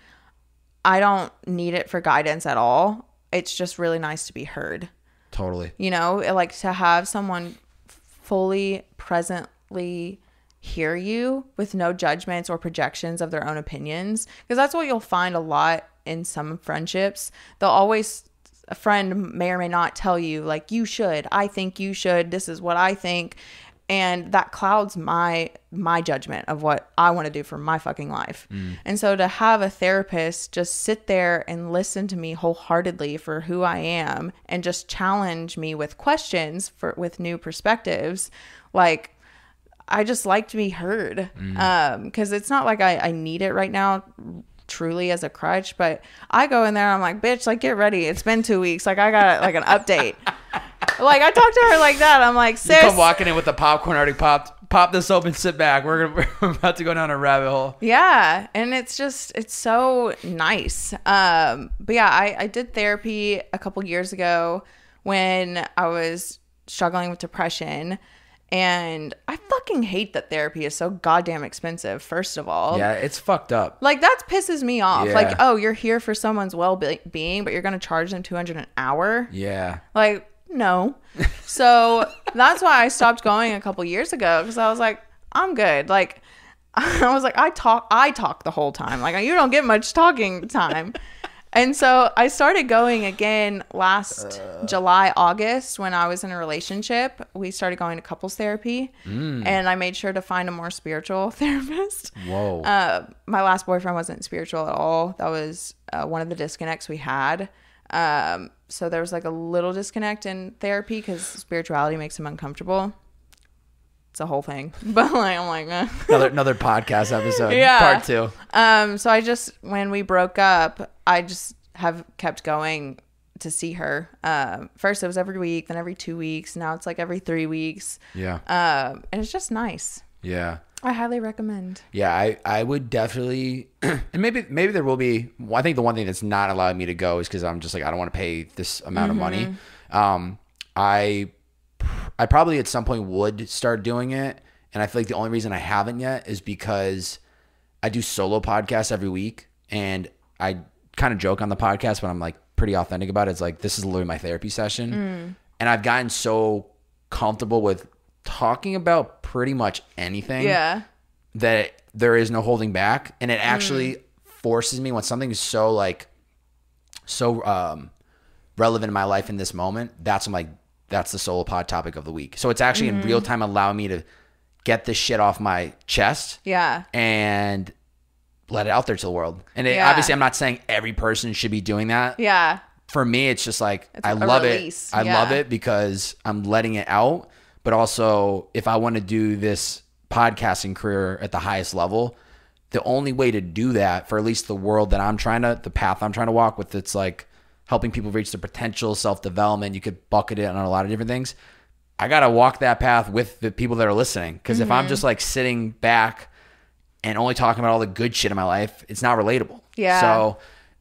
Speaker 1: I don't need it for guidance at all. It's just really nice to be heard.
Speaker 2: Totally.
Speaker 1: You know, like to have someone fully presently hear you with no judgments or projections of their own opinions. Because that's what you'll find a lot in some friendships. They'll always, a friend may or may not tell you, like, you should, I think you should, this is what I think. And that clouds my judgment of what I want to do for my fucking life. And so to have a therapist just sit there and listen to me wholeheartedly for who I am and just challenge me with questions with new perspectives, like, I just like to be heard. Because it's not like I need it right now truly as a crutch, but I go in there and I'm like, bitch, like, get ready. It's been 2 weeks. Like, I got like an update. Like, I talk to her like that. I'm like, sis.
Speaker 2: You come walking in with the popcorn already popped. Pop this open, sit back. We're about to go down a rabbit hole.
Speaker 1: Yeah. And it's so nice. But yeah, I did therapy a couple years ago when I was struggling with depression. And I fucking hate that therapy is so goddamn expensive, first of all.
Speaker 2: Yeah, it's fucked up.
Speaker 1: Like, that pisses me off.
Speaker 2: Yeah.
Speaker 1: Like, oh, you're here for someone's well-being, but you're going to charge them $200 an hour?
Speaker 2: Yeah.
Speaker 1: Like, no. So that's why I stopped going a couple years ago, because I was like, I'm good. Like, I was like, I talk the whole time. Like, you don't get much talking time. And so I started going again last July, August, when I was in a relationship. We started going to couples therapy, and I made sure to find a more spiritual therapist.
Speaker 2: Whoa.
Speaker 1: My last boyfriend wasn't spiritual at all. That was one of the disconnects we had. So there was like a little disconnect in therapy because spirituality makes him uncomfortable. It's a whole thing. But like, I'm like,
Speaker 2: another podcast episode.
Speaker 1: Yeah.
Speaker 2: Part 2.
Speaker 1: So when we broke up, I just have kept going to see her. First it was every week, then every 2 weeks. Now it's like every 3 weeks.
Speaker 2: Yeah.
Speaker 1: And it's just nice.
Speaker 2: Yeah.
Speaker 1: I highly recommend.
Speaker 2: Yeah, I would definitely, and maybe there will be. I think the one thing that's not allowing me to go is because I'm just like, I don't want to pay this amount of money. I probably at some point would start doing it, and I feel like the only reason I haven't yet is because I do solo podcasts every week, and I kind of joke on the podcast, but I'm like pretty authentic about it. It's like, this is literally my therapy session, and I've gotten so comfortable with talking about pretty much anything that there is no holding back, and it actually forces me when something is so relevant in my life in this moment. That's the solo pod topic of the week. So it's actually in real time allowing me to get this shit off my chest. Yeah. And let it out there to the world. And obviously I'm not saying every person should be doing that. Yeah. For me, it's just like, I love it. I love it because I'm letting it out. But also, if I want to do this podcasting career at the highest level, the only way to do that for at least the world that the path I'm trying to walk with, it's like helping people reach their potential, self-development. You could bucket it on a lot of different things. I got to walk that path with the people that are listening. Because if I'm just like sitting back and only talking about all the good shit in my life, it's not relatable. Yeah. So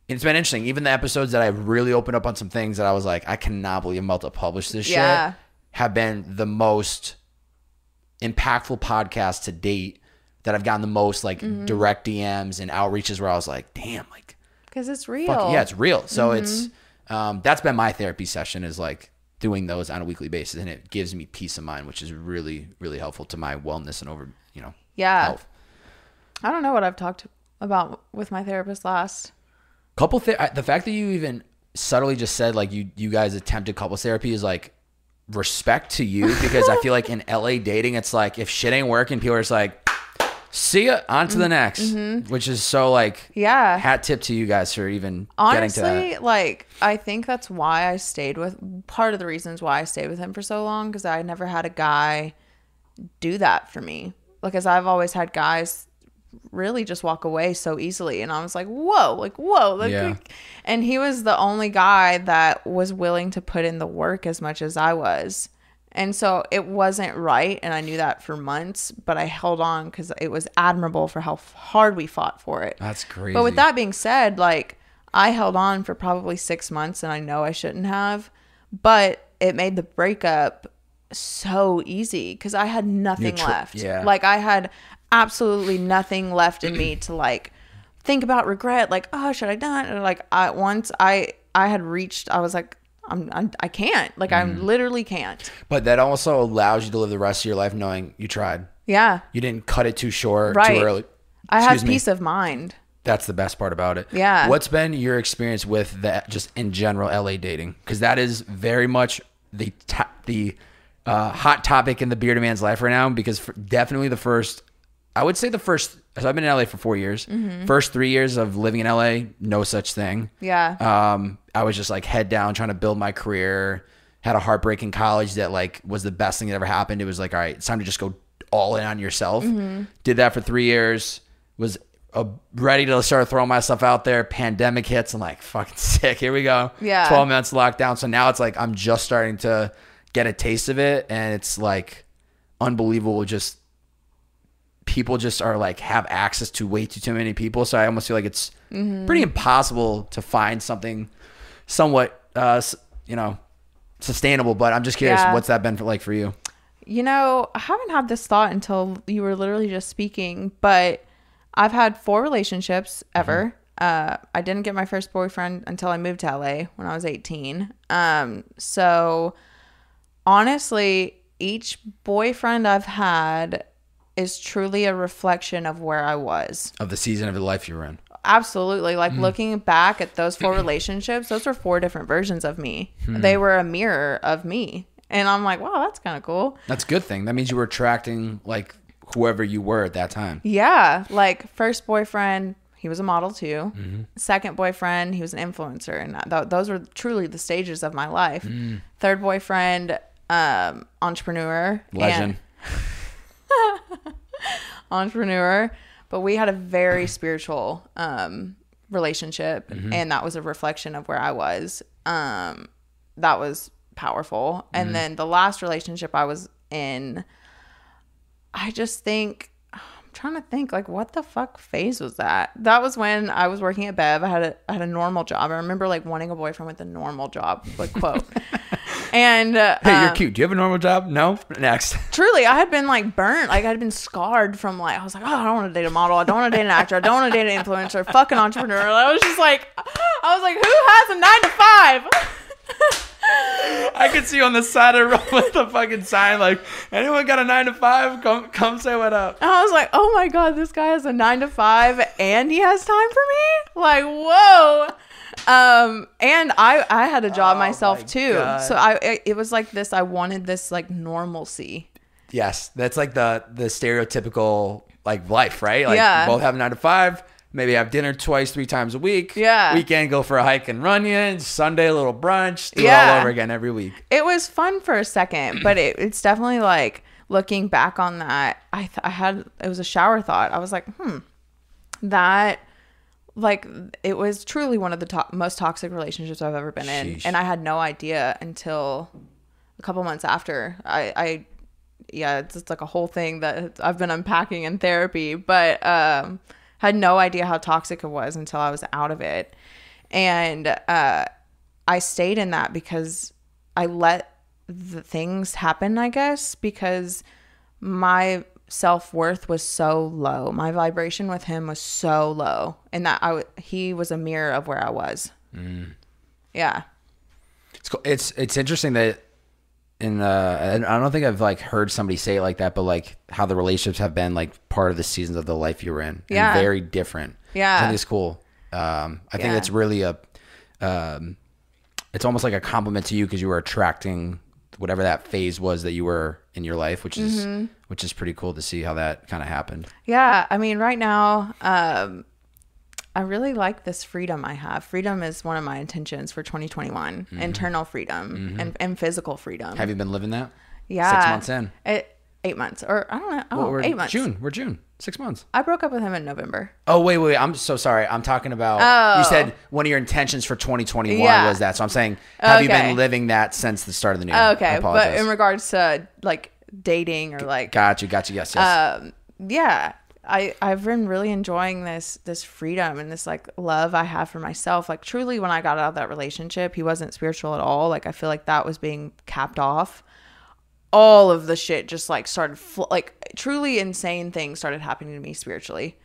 Speaker 2: it's been interesting. Even the episodes that I've really opened up on some things that I was like, I cannot believe I'm about to publish this shit, have been the most impactful podcasts to date that I've gotten the most like direct DMs and outreaches where I was like, damn, like,
Speaker 1: because it's real.
Speaker 2: Yeah, it's real. So it's that's been my therapy session, is like doing those on a weekly basis, and it gives me peace of mind, which is really, really helpful to my wellness and health.
Speaker 1: I don't know what I've talked about with my therapist last.
Speaker 2: The fact that you even subtly just said like you guys attempted couples therapy is like respect to you, because I feel like in LA dating, it's like if shit ain't working, people are just like, see ya, on to the next, which is so like, hat tip to you guys for even getting to that.
Speaker 1: Honestly, like, I think that's why I stayed with, part of the reasons why I stayed with him for so long, because I never had a guy do that for me. Because I've always had guys really just walk away so easily, and I was like, whoa. And he was the only guy that was willing to put in the work as much as I was. And so it wasn't right. And I knew that for months, but I held on because it was admirable for how hard we fought for it.
Speaker 2: That's crazy.
Speaker 1: But with that being said, like, I held on for probably 6 months, and I know I shouldn't have, but it made the breakup so easy because I had nothing left.
Speaker 2: Yeah.
Speaker 1: Like, I had absolutely nothing left in me to like think about regret. Like, oh, should I done? Or like, once I had reached, I was like, I can't. Like, I literally can't.
Speaker 2: But that also allows you to live the rest of your life knowing you tried.
Speaker 1: Yeah.
Speaker 2: You didn't cut it too short,
Speaker 1: Right.
Speaker 2: too early.
Speaker 1: I have peace of mind.
Speaker 2: That's the best part about it.
Speaker 1: Yeah.
Speaker 2: What's been your experience with that, just in general, LA dating? Because that is very much the hot topic in the bearded man's life right now. Because definitely so I've been in LA for 4 years. First 3 years of living in LA, no such thing.
Speaker 1: Yeah.
Speaker 2: I was just like head down trying to build my career. Had a heartbreak in college that like was the best thing that ever happened. It was like, all right, it's time to just go all in on yourself. Did that for 3 years. Was ready to start throwing myself out there. Pandemic hits. I'm like, fucking sick. Here we go.
Speaker 1: Yeah.
Speaker 2: 12 months lockdown. So now it's like I'm just starting to get a taste of it, and it's like unbelievable. Just people just are like have access to way too many people. So I almost feel like it's pretty impossible to find something somewhat sustainable. But I'm just curious, what's that been like for you?
Speaker 1: You know, I haven't had this thought until you were literally just speaking, but I've had 4 relationships ever. I didn't get my first boyfriend until I moved to LA when I was 18. So honestly, each boyfriend I've had is truly a reflection of where I was.
Speaker 2: Of the season of your life you were in.
Speaker 1: Absolutely. Like looking back at those 4 relationships, those were 4 different versions of me. They were a mirror of me. And I'm like, wow, that's kind of cool.
Speaker 2: That's a good thing. That means you were attracting like whoever you were at that time.
Speaker 1: Yeah. Like first boyfriend, he was a model too. Second boyfriend, he was an influencer. And those were truly the stages of my life. Third boyfriend, entrepreneur.
Speaker 2: Legend.
Speaker 1: Entrepreneur. But we had a very spiritual relationship. And that was a reflection of where I was. That was powerful. And then the last relationship I was in, I just think, I'm trying to think, like, what the fuck phase was that? That was when I was working at Bev. I had a normal job. I remember like wanting a boyfriend with a normal job, like quote. And
Speaker 2: hey, you're cute. Do you have a normal job? No. Next.
Speaker 1: Truly, I had been like burnt. Like I had been scarred from like, I was like, oh, I don't want to date a model. I don't want to date an actor. I don't want to date an influencer. Fucking entrepreneur. I was just like, who has a 9 to 5?
Speaker 2: I could see you on the side of the road with the fucking sign like, anyone got a 9 to 5? Come say what up.
Speaker 1: And I was like, oh my God, this guy has a 9 to 5 and he has time for me? Like, whoa. And I had a job myself too.
Speaker 2: God.
Speaker 1: So it was like this, I wanted this like normalcy.
Speaker 2: Yes. That's like the stereotypical like life, right? Like
Speaker 1: Yeah.
Speaker 2: both have a 9 to 5. Maybe have dinner 2-3 times a week.
Speaker 1: Yeah.
Speaker 2: Weekend, go for a hike and run in. Sunday, a little brunch. Do it all over again every week.
Speaker 1: It was fun for a second, but it's definitely like looking back on that. It was a shower thought. I was like, that like it was truly one of the most toxic relationships I've ever been in.
Speaker 2: Sheesh.
Speaker 1: And I had no idea until a couple months after. It's like a whole thing that I've been unpacking in therapy, but had no idea how toxic it was until I was out of it. And I stayed in that because I let the things happen, I guess, because my self-worth was so low. My vibration with him was so low, and that he was a mirror of where I was. Yeah.
Speaker 2: It's cool. It's interesting that I don't think I've like heard somebody say it like that, but like how the relationships have been like part of the seasons of the life you were in.
Speaker 1: Yeah.
Speaker 2: And very different.
Speaker 1: Yeah.
Speaker 2: I think it's cool. I think it's really it's almost like a compliment to you because you were attracting whatever that phase was that you were in your life, which is pretty cool to see how that kind of happened.
Speaker 1: Yeah. I mean, right now, I really like this freedom I have. Freedom is one of my intentions for 2021. Internal freedom and physical freedom.
Speaker 2: Have you been living that?
Speaker 1: Yeah.
Speaker 2: 6 months in.
Speaker 1: 8 months, or I don't know. Oh,
Speaker 2: We're
Speaker 1: 8 months.
Speaker 2: We're June. 6 months.
Speaker 1: I broke up with him in November.
Speaker 2: Oh, wait. I'm so sorry. I'm talking about, you said one of your intentions for 2021 was that. So I'm saying, have you been living that since the start of the new year?
Speaker 1: Okay. But in regards to like dating or like.
Speaker 2: Got you. Yes.
Speaker 1: Yeah. I've been really enjoying this freedom and this like love I have for myself. Like truly when I got out of that relationship, he wasn't spiritual at all. Like I feel like that was being capped off. All of the shit just like started like truly insane things started happening to me spiritually,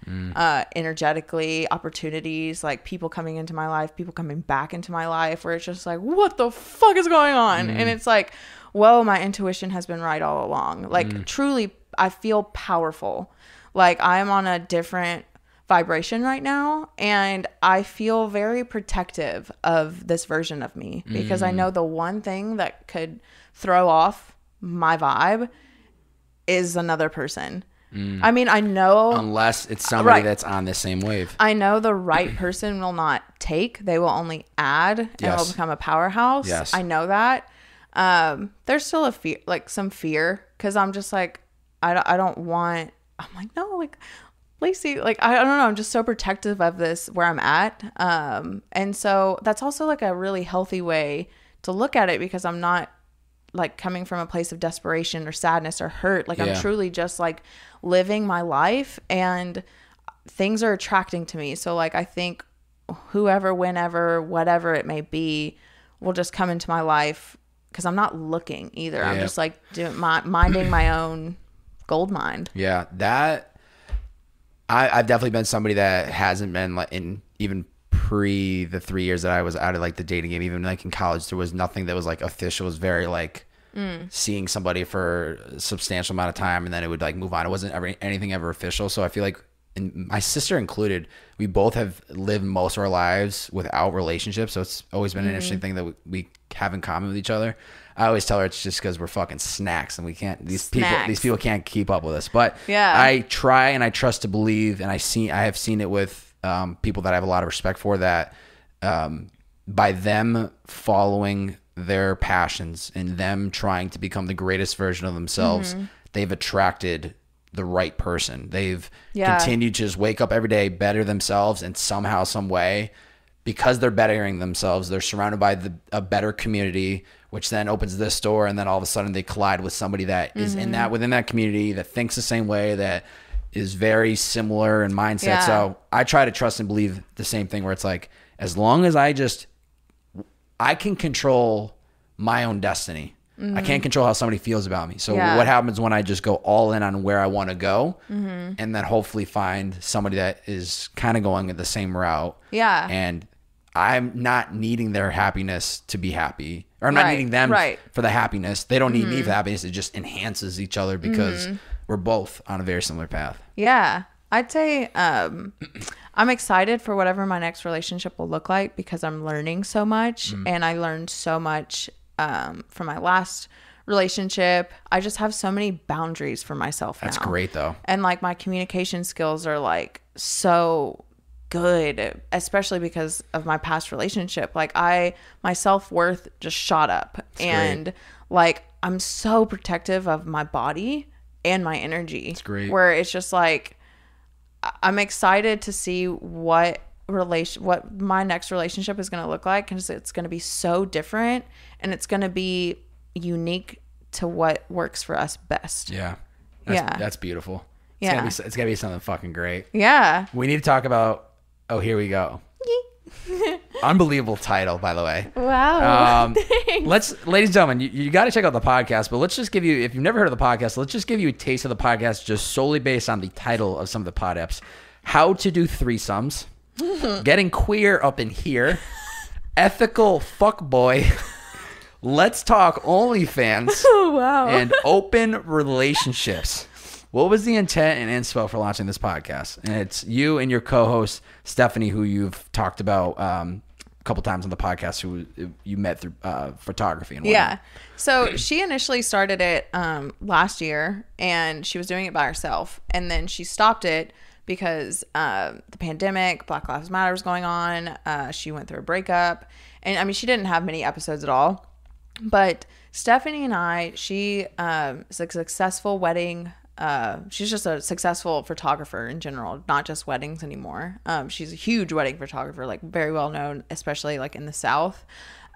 Speaker 1: energetically, opportunities, like people coming into my life, people coming back into my life, where it's just like, what the fuck is going on? And it's like, whoa, my intuition has been right all along. Like truly, I feel powerful. Like I'm on a different vibration right now, and I feel very protective of this version of me because I know the one thing that could throw off my vibe is another person. I mean, I know,
Speaker 2: unless it's somebody that's on the same wave.
Speaker 1: I know the right person will not take, they will only add and will become a powerhouse.
Speaker 2: Yes.
Speaker 1: I know that. There's still a fear, like some fear, because I'm just like, I don't want, I'm like, no, like Lacey, like I don't know, I'm just so protective of this where I'm at. And so that's also like a really healthy way to look at it, because I'm not like coming from a place of desperation or sadness or hurt. Like I'm truly just like living my life, and things are attracting to me. So like I think whoever, whenever, whatever it may be, will just come into my life, because I'm not looking either. I'm just like minding my own gold mine.
Speaker 2: Yeah, that I've definitely been somebody that hasn't been like in even pre the 3 years that I was out of like the dating game. Even like in college, there was nothing that was like official. It was very like seeing somebody for a substantial amount of time, and then it would like move on. It wasn't anything ever official. So I feel like, and my sister included, we both have lived most of our lives without relationships. So it's always been an interesting thing that we have in common with each other. I always tell her it's just because we're fucking snacks and we can't, these people can't keep up with us. But I try and I trust to believe, and I have seen it with people that I have a lot of respect for, that by them following their passions and them trying to become the greatest version of themselves, they've attracted the right person. They've continued to just wake up every day, better themselves, and somehow, some way, because they're bettering themselves, they're surrounded by a better community, which then opens this door, and then all of a sudden they collide with somebody that is within that community, that thinks the same way, that is very similar in mindset. So I try to trust and believe the same thing, where it's like, as long as I can control my own destiny. I can't control how somebody feels about me. So what happens when I just go all in on where I want to go, and then hopefully find somebody that is kind of going the same route. Yeah. And I'm not needing their happiness to be happy, or I'm not needing them for the happiness. They don't need me for the happiness. It just enhances each other, because we're both on a very similar path. Yeah.
Speaker 1: I'd say I'm excited for whatever my next relationship will look like, because I'm learning so much, and I learned so much from my last relationship. I just have so many boundaries for myself now.
Speaker 2: That's great though.
Speaker 1: And like my communication skills are like so good, especially because of my past relationship. Like my self-worth just shot up. That's and great. Like I'm so protective of my body and my energy. That's great. Where it's just like, I'm excited to see what my next relationship is going to look like, because it's going to be so different, and it's going to be unique to what works for us best.
Speaker 2: That's beautiful. It's gonna be something fucking great. We need to talk about, oh, here we go. Unbelievable title, by the way.
Speaker 1: Wow.
Speaker 2: Ladies and gentlemen, you got to check out the podcast, but let's just give you, if you've never heard of the podcast, let's just give you a taste of the podcast just solely based on the title of some of the pod apps. How to do threesomes, getting queer up in here, ethical fuckboy, let's talk OnlyFans, and open relationships. What was the intent and inspo for launching this podcast? And it's you and your co-host, Stephanie, who you've talked about a couple times on the podcast, who you met through photography and whatnot. Yeah.
Speaker 1: So she initially started it last year, and she was doing it by herself. And then she stopped it because the pandemic, Black Lives Matter was going on. She went through a breakup. And I mean, she didn't have many episodes at all. But Stephanie and I, she is a successful wedding. She's just a successful photographer in general, not just weddings anymore. She's a huge wedding photographer, like very well known, especially like in the South.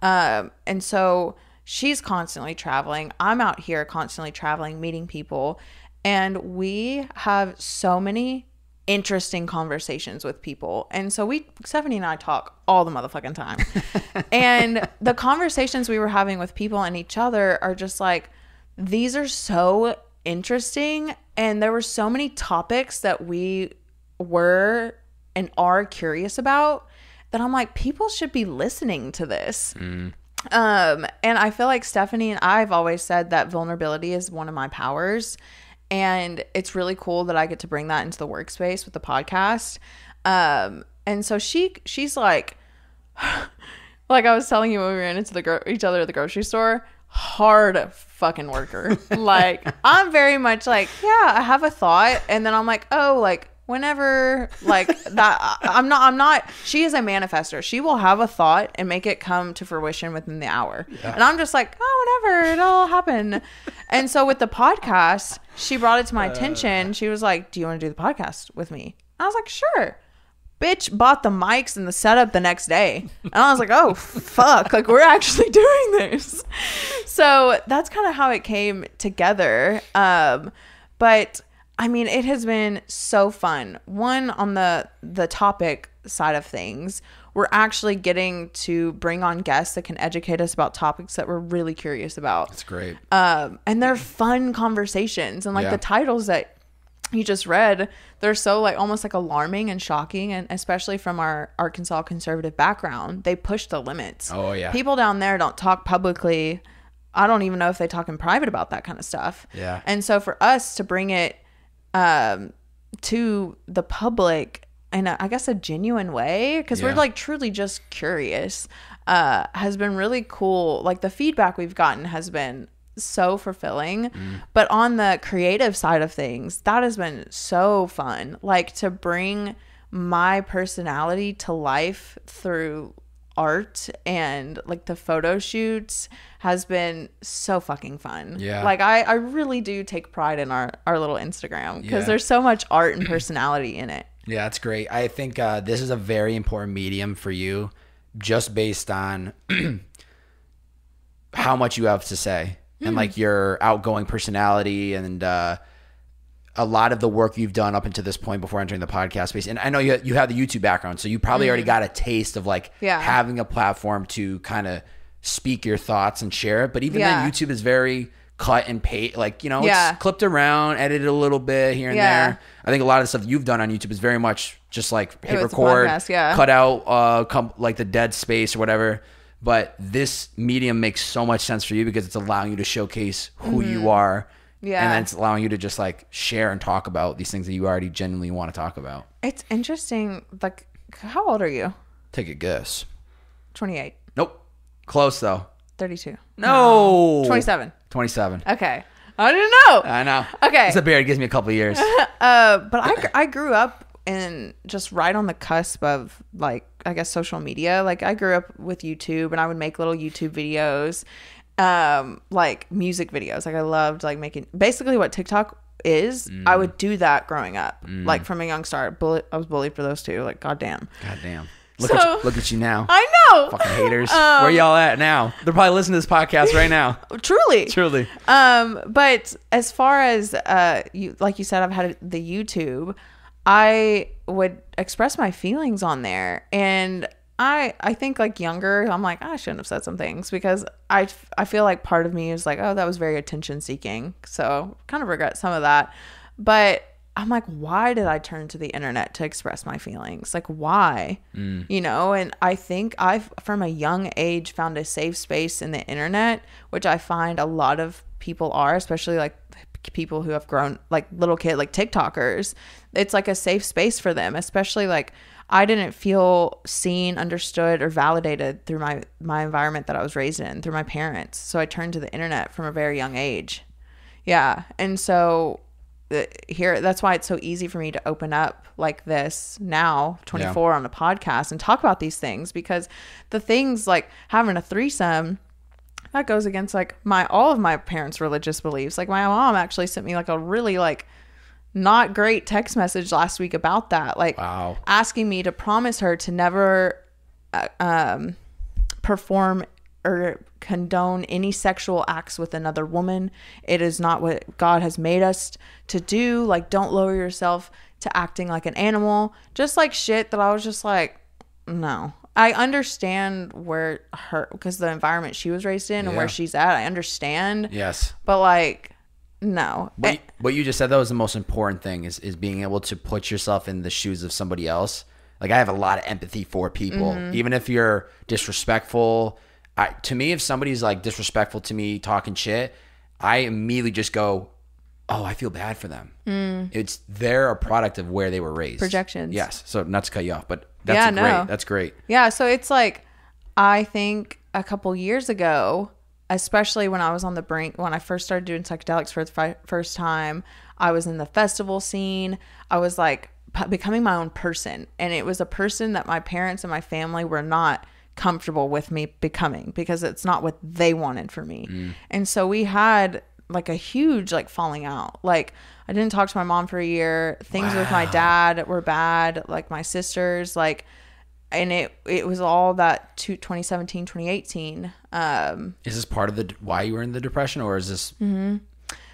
Speaker 1: And so she's constantly traveling. I'm out here constantly traveling, meeting people, and we have so many interesting conversations with people. And so Stephanie and I talk all the motherfucking time. And the conversations we were having with people and each other are just like, these are so interesting. And there were so many topics that we were and are curious about that I'm like, people should be listening to this. And I feel like Stephanie and I've always said that vulnerability is one of my powers. And it's really cool that I get to bring that into the workspace with the podcast. And so she's like I was telling you when we ran into each other at the grocery store, hard fucking worker. Like, I'm very much like, yeah, I have a thought. And then I'm like, oh, like, whenever, like that, I'm not, she is a manifester. She will have a thought and make it come to fruition within the hour. Yeah. And I'm just like, oh, whatever, it'll happen. And so with the podcast, she brought it to my attention. She was like, do you want to do the podcast with me? I was like, sure. Bitch bought the mics and the setup the next day. And I was like, oh, fuck. Like, we're actually doing this. So that's kind of how it came together. But I mean, it has been so fun. One, on the topic side of things, we're actually getting to bring on guests that can educate us about topics that we're really curious about.
Speaker 2: That's great.
Speaker 1: And they're fun conversations. And like the titles that you just read, they're so like almost like alarming and shocking. And especially from our Arkansas conservative background, they push the limits.
Speaker 2: Oh, yeah.
Speaker 1: People down there don't talk publicly. I don't even know if they talk in private about that kind of stuff.
Speaker 2: Yeah.
Speaker 1: And so for us to bring it to the public in I guess a genuine way, because we're like truly just curious, has been really cool. Like, the feedback we've gotten has been so fulfilling. But on the creative side of things, that has been so fun, like to bring my personality to life through art, and like the photo shoots has been so fucking fun. Yeah, like I really do take pride in our little Instagram, because there's so much art and personality in it.
Speaker 2: Yeah, that's great. I think this is a very important medium for you, just based on how much you have to say and like your outgoing personality, and a lot of the work you've done up until this point before entering the podcast space. And I know you have the YouTube background, so you probably already got a taste of like having a platform to kind of speak your thoughts and share it. But even then, YouTube is very cut and paste, like, you know, it's clipped around, edited a little bit here and there. I think a lot of the stuff you've done on YouTube is very much just like hit record, cut out like the dead space or whatever. But this medium makes so much sense for you because it's allowing you to showcase who you are. Yeah. And then it's allowing you to just like share and talk about these things that you already genuinely want to talk about. It's
Speaker 1: interesting. Like, how old are you?
Speaker 2: Take a guess.
Speaker 1: 28.
Speaker 2: Nope. Close though.
Speaker 1: 32.
Speaker 2: No.
Speaker 1: 27.
Speaker 2: 27.
Speaker 1: Okay. I didn't know.
Speaker 2: I know.
Speaker 1: Okay.
Speaker 2: It's a beard. It gives me a couple of years.
Speaker 1: But I grew up in just right on the cusp of like, I guess, social media. Like, I grew up with YouTube, and I would make little YouTube videos, like music videos. Like, I loved like making basically what TikTok is. I would do that growing up, like from a young start. I was bullied for those two. Like, goddamn. Look at you now. I know.
Speaker 2: Fucking haters. Where y'all at now? They're probably listening to this podcast right now.
Speaker 1: Truly. But as far as like you said, I've had the YouTube. I would express my feelings on there, and I think like younger, I'm like, I shouldn't have said some things, because I feel like part of me is like, oh, that was very attention seeking, so kind of regret some of that. But I'm like, why did I turn to the internet to express my feelings? Like, why? You know, and I think I've from a young age found a safe space in the internet, which I find a lot of people are, especially like people who have grown, like little kid, like TikTokers. It's like a safe space for them, especially like I didn't feel seen, understood, or validated through my environment that I was raised in, through my parents. So I turned to the internet from a very young age. Yeah. And so here, that's why it's so easy for me to open up like this now, 24, on a podcast and talk about these things, because the things like having a threesome, that goes against like all of my parents' religious beliefs. Like my mom actually sent me like a really like not great text message last week about that. Like asking me to promise her to never perform or condone any sexual acts with another woman. It is not what God has made us to do. Like, don't lower yourself to acting like an animal. Just like shit that I was just like, no. I understand where because the environment she was raised in and where she's at, I understand.
Speaker 2: Yes.
Speaker 1: But like, no.
Speaker 2: What you just said, though, is the most important thing is being able to put yourself in the shoes of somebody else. Like, I have a lot of empathy for people, even if you're disrespectful. To me, if somebody's like disrespectful to me, talking shit, I immediately just go, oh, I feel bad for them. They're a product of where they were raised. Projections. Yes. So not to cut you off, but that's great.
Speaker 1: Yeah. So it's like, I think a couple years ago, especially when I was on the brink, when I first started doing psychedelics for the first time, I was in the festival scene. I was like becoming my own person. And it was a person that my parents and my family were not comfortable with me becoming, because it's not what they wanted for me. And so we had like a huge like falling out. Like, I didn't talk to my mom for a year. Things with my dad were bad, like my sisters, like, and it was all that 2017 2018.
Speaker 2: Is this part of why you were in the depression, or is this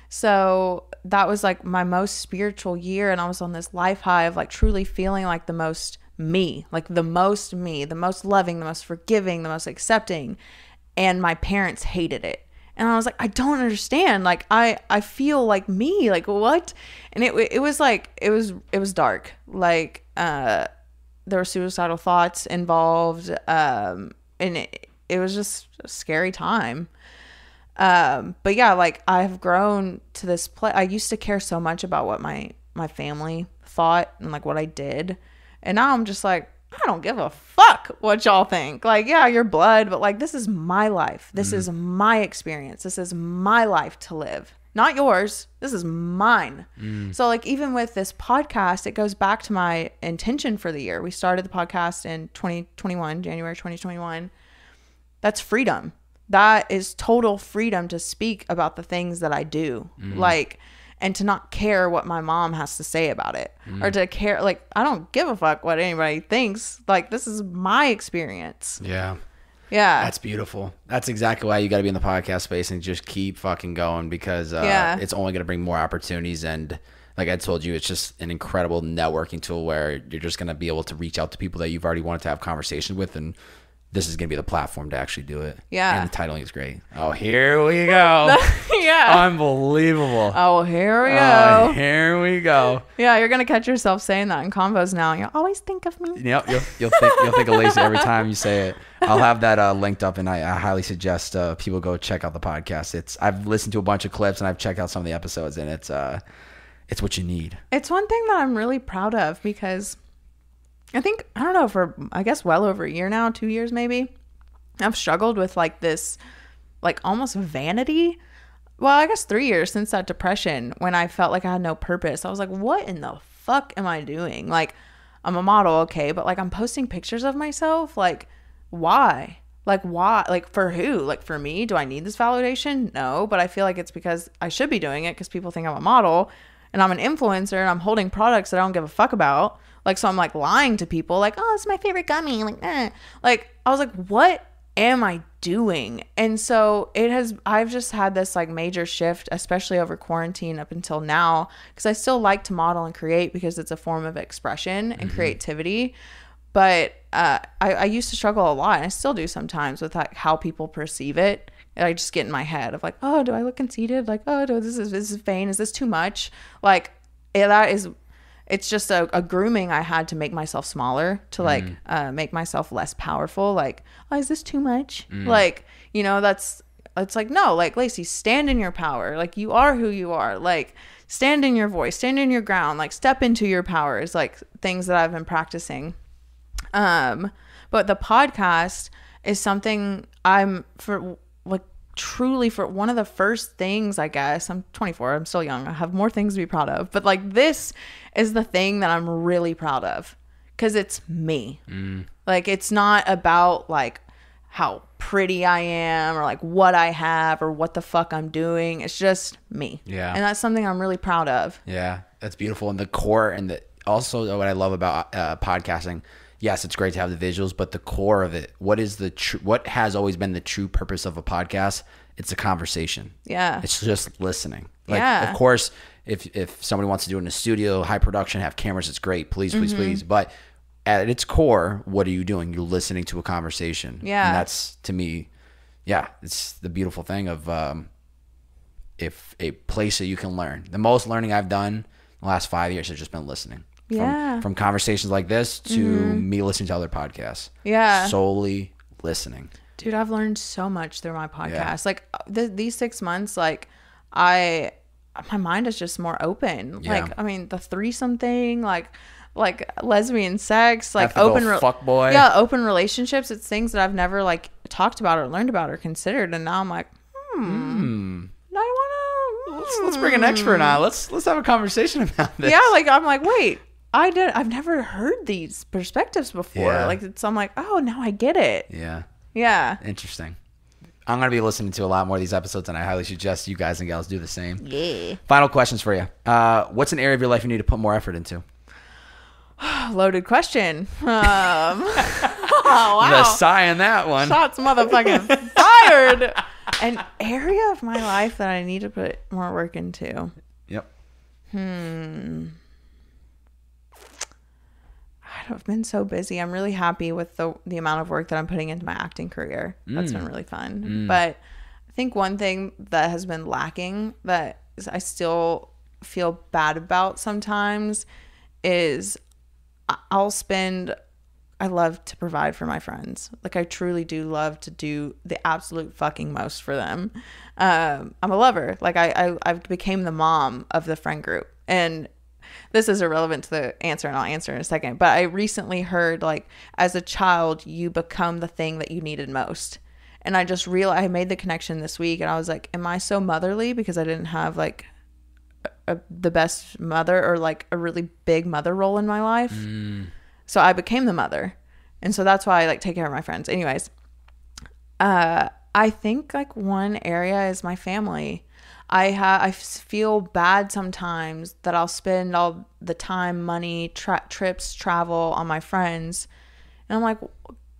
Speaker 1: So that was like my most spiritual year, and I was on this life high of like truly feeling like the most me, the most loving, the most forgiving, the most accepting. And my parents hated it. And I was like, I don't understand. Like, I feel like me, like what? And it was like, it was dark. Like, there were suicidal thoughts involved. And it was just a scary time. But yeah, like, I've grown to this place. I used to care so much about what my family thought and like what I did. And now I'm just like, I don't give a fuck what y'all think. Like, yeah, you're blood, but like, this is my life. This is my experience. This is my life to live. Not yours. This is mine. So like, even with this podcast, it goes back to my intention for the year. We started the podcast in January 2021. That's freedom. That is total freedom to speak about the things that I do. Like, and to not care what my mom has to say about it, or to care, like, I don't give a fuck what anybody thinks. Like, this is my experience.
Speaker 2: Yeah.
Speaker 1: Yeah.
Speaker 2: That's beautiful. That's exactly why you got to be in the podcast space and just keep fucking going, because it's only going to bring more opportunities. And like I told you, it's just an incredible networking tool where you're just going to be able to reach out to people that you've already wanted to have conversation with, and this is going to be the platform to actually do it.
Speaker 1: Yeah.
Speaker 2: And the titling is great. Oh, here we go.
Speaker 1: Yeah.
Speaker 2: Unbelievable.
Speaker 1: Oh, here we go.
Speaker 2: Here we go.
Speaker 1: Yeah, you're going to catch yourself saying that in convos now. You'll always think of me.
Speaker 2: Yep. You'll think of Lacey every time you say it. I'll have that linked up, and I highly suggest people go check out the podcast. I've listened to a bunch of clips, and I've checked out some of the episodes, and it's what you need.
Speaker 1: It's one thing that I'm really proud of, because I think, I don't know, for I guess well over a year now, 2 years maybe, I've struggled with like this, like almost vanity. Well, I guess 3 years since that depression, when I felt like I had no purpose. I was like, what in the fuck am I doing? Like, I'm a model, okay, but like, I'm posting pictures of myself. Like, why? Like, why? Like, for who? Like, for me? Do I need this validation? No, but I feel like it's because I should be doing it because people think I'm a model and I'm an influencer and I'm holding products that I don't give a fuck about. Like, so I'm like lying to people, like, oh, it's my favorite gummy. Like, Like, I was like, what am I doing? And so I've just had this like major shift, especially over quarantine up until now, because I still like to model and create because it's a form of expression and creativity. But I used to struggle a lot, and I still do sometimes, with like how people perceive it. And I just get in my head of like, oh, do I look conceited? Like, oh, this is vain. Is this too much? Like, it's just a grooming I had to make myself smaller, to like make myself less powerful. Like, oh, is this too much? Like, it's like, no, like, Lacey, stand in your power. Like, you are who you are. Like, stand in your voice, stand in your ground, like, step into your power is like things that I've been practicing. But the podcast is something truly for one of the first things, I guess. I'm 24, I'm still young, I have more things to be proud of, but like, this is the thing that I'm really proud of, because it's me. Like, it's not about like how pretty I am or like what I have or what the fuck I'm doing. It's just me.
Speaker 2: Yeah.
Speaker 1: And that's something I'm really proud of.
Speaker 2: Yeah, that's beautiful. And the core and also what I love about podcasting, yes, it's great to have the visuals, but the core of it, what has always been the true purpose of a podcast? It's a conversation.
Speaker 1: Yeah.
Speaker 2: It's just listening. Like, of course, if somebody wants to do it in a studio, high production, have cameras, it's great. Please, please, please. But at its core, what are you doing? You're listening to a conversation.
Speaker 1: Yeah.
Speaker 2: And that's, to me, it's the beautiful thing of if a place that you can learn. The most learning I've done in the last 5 years has just been listening. From conversations like this to me listening to other podcasts.
Speaker 1: Yeah.
Speaker 2: Solely listening.
Speaker 1: Dude, I've learned so much through my podcast. Like these 6 months, like my mind is just more open.
Speaker 2: Yeah.
Speaker 1: Like, I mean, the threesome thing, like lesbian sex, like
Speaker 2: fuck boy.
Speaker 1: Yeah, open relationships. It's things that I've never like talked about or learned about or considered, and now I'm like, I wanna
Speaker 2: let's bring an expert on. Let's have a conversation about this.
Speaker 1: Yeah, like I'm like, wait, I've never heard these perspectives before.
Speaker 2: Yeah.
Speaker 1: Like I'm like, oh, now I get it.
Speaker 2: Yeah.
Speaker 1: Yeah.
Speaker 2: Interesting. I'm going to be listening to a lot more of these episodes, and I highly suggest you guys and gals do the same.
Speaker 1: Yeah.
Speaker 2: Final questions for you. What's an area of your life you need to put more effort into?
Speaker 1: Loaded question. Oh, wow.
Speaker 2: The sigh in that one.
Speaker 1: Shots motherfucking fired. An area of my life that I need to put more work into.
Speaker 2: Yep.
Speaker 1: I've been so busy. I'm really happy with the amount of work that I'm putting into my acting career. That's been really fun. But I think one thing that has been lacking that I still feel bad about sometimes is I love to provide for my friends. Like I truly do love to do the absolute fucking most for them. I'm a lover. Like I became the mom of the friend group, and this is irrelevant to the answer, and I'll answer in a second. But I recently heard, like, as a child, you become the thing that you needed most. And I just realized, I made the connection this week, and I was like, am I so motherly because I didn't have, like, the best mother or, like, a really big mother role in my life? So I became the mother. And so that's why I, like, take care of my friends. Anyways, I think, like, one area is my family. I feel bad sometimes that I'll spend all the time, money, trips, travel on my friends. And I'm like,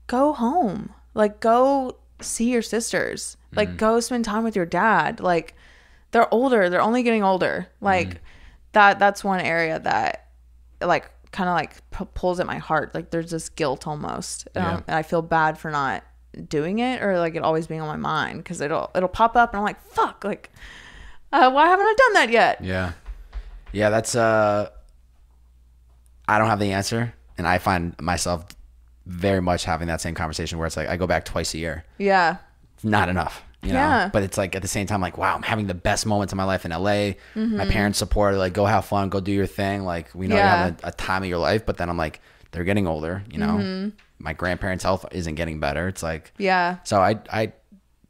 Speaker 1: go home. Like, go see your sisters. Like, go spend time with your dad. Like, they're older. They're only getting older. Like, that's one area that, like, kind of, like, pulls at my heart. Like, there's this guilt almost. And I feel bad for not doing it, or, like, it always being on my mind. Because it'll pop up, and I'm like, fuck, like... why haven't I done that yet?
Speaker 2: Yeah, that's I don't have the answer, and I find myself very much having that same conversation where it's like I go back twice a year.
Speaker 1: Yeah.
Speaker 2: Not enough, you know. But it's like at the same time, like, wow, I'm having the best moments of my life in LA. My parents support, like, go have fun, go do your thing. Like, we know you're having a time of your life, but then I'm like, they're getting older, you know. My grandparents' health isn't getting better. It's like, so I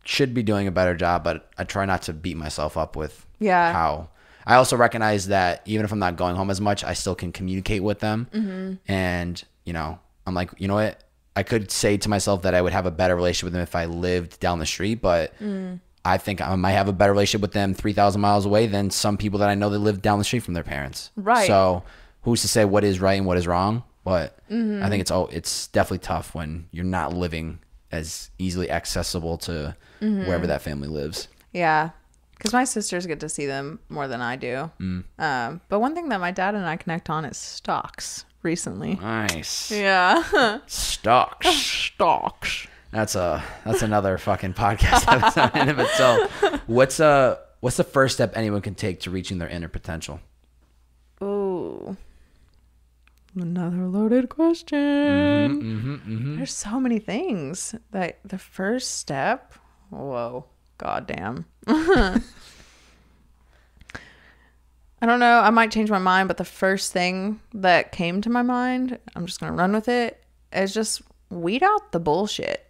Speaker 2: should be doing a better job, but I try not to beat myself up with how. I also recognize that even if I'm not going home as much, I still can communicate with them. And, you know, I'm like, you know what? I could say to myself that I would have a better relationship with them if I lived down the street, but I think I might have a better relationship with them 3,000 miles away than some people that I know that live down the street from their parents.
Speaker 1: Right.
Speaker 2: So who's to say what is right and what is wrong? But I think it's definitely tough when you're not living as easily accessible to wherever that family lives.
Speaker 1: Yeah. Because my sisters get to see them more than I do. But one thing that my dad and I connect on is stocks recently.
Speaker 2: Nice.
Speaker 1: Yeah.
Speaker 2: Stocks.
Speaker 1: Stocks.
Speaker 2: That's another fucking podcast episode in of itself. What's the first step anyone can take to reaching their inner potential?
Speaker 1: Ooh. Another loaded question. There's so many things. That the first step, whoa, goddamn. I don't know. I might change my mind, but the first thing that came to my mind, I'm just gonna run with it, is just weed out the bullshit.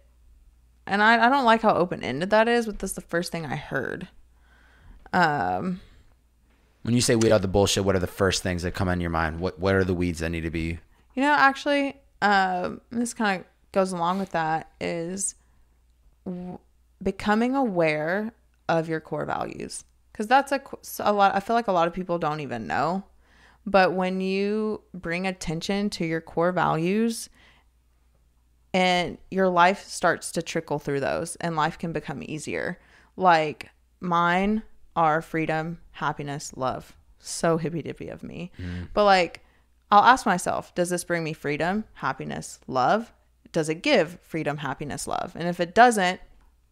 Speaker 1: And I don't like how open-ended that is, but that's the first thing I heard.
Speaker 2: When you say weed out the bullshit, what are the first things that come in your mind? What are the weeds that need to be? You
Speaker 1: know, actually, this kind of goes along with that, is becoming aware of your core values. Because that's a lot. I feel like a lot of people don't even know. But when you bring attention to your core values, and your life starts to trickle through those, and life can become easier. Like mine are freedom, happiness, love. So hippy dippy of me. But like, I'll ask myself, does this bring me freedom, happiness, love? Does it give freedom, happiness, love? And if it doesn't,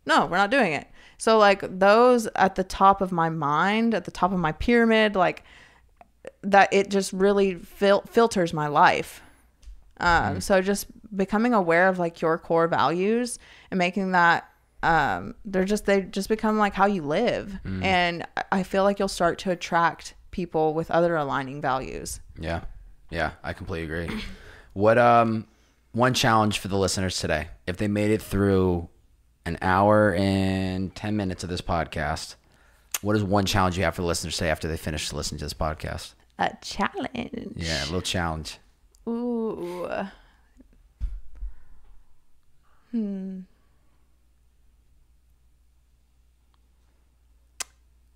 Speaker 1: no, we're not doing it. So like those at the top of my mind, at the top of my pyramid, like that, it just really filters my life. So just becoming aware of like your core values and making that, they just become like how you live. And I feel like you'll start to attract people with other aligning values.
Speaker 2: Yeah. Yeah. I completely agree. What, one challenge for the listeners today, if they made it through an hour and 10 minutes of this podcast, what is one challenge you have for the listeners today after they finish listening to this podcast?
Speaker 1: A challenge.
Speaker 2: Yeah. A little challenge.
Speaker 1: Ooh.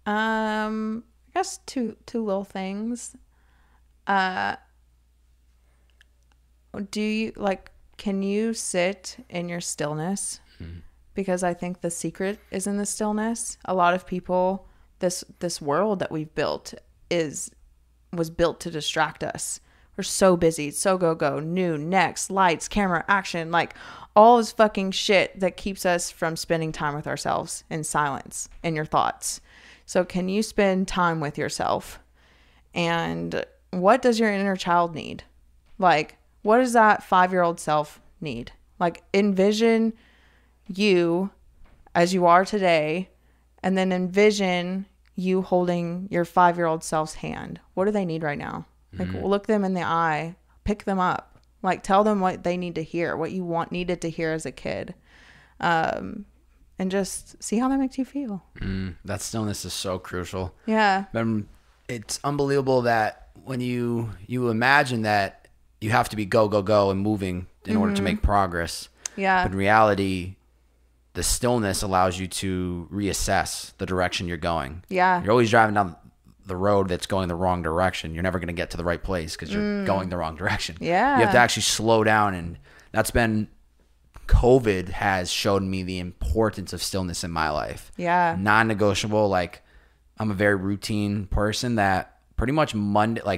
Speaker 1: I guess two little things. Can you sit in your stillness? Because I think the secret is in the stillness. A lot of people, this world that we've built was built to distract us. We're so busy, so go, new, next, lights, camera, action, like all this fucking shit that keeps us from spending time with ourselves in silence, in your thoughts. So can you spend time with yourself? And what does your inner child need? Like, what does that 5-year-old self need? Like, envision you as you are today, and then envision you holding your 5-year-old self's hand. What do they need right now? Like, look them in the eye, pick them up, like tell them what they need to hear, what you needed to hear as a kid. And just see how that makes you feel.
Speaker 2: That stillness is so crucial.
Speaker 1: Yeah.
Speaker 2: It's unbelievable that when you imagine that you have to be go and moving in order to make progress.
Speaker 1: Yeah.
Speaker 2: But in reality, the stillness allows you to reassess the direction you're going.
Speaker 1: Yeah.
Speaker 2: You're always driving down the road that's going the wrong direction. You're never going to get to the right place because you're going the wrong direction.
Speaker 1: Yeah.
Speaker 2: You have to actually slow down. And that's been, COVID has shown me the importance of stillness in my life.
Speaker 1: Yeah.
Speaker 2: Non-negotiable. Like, I'm a very routine person that pretty much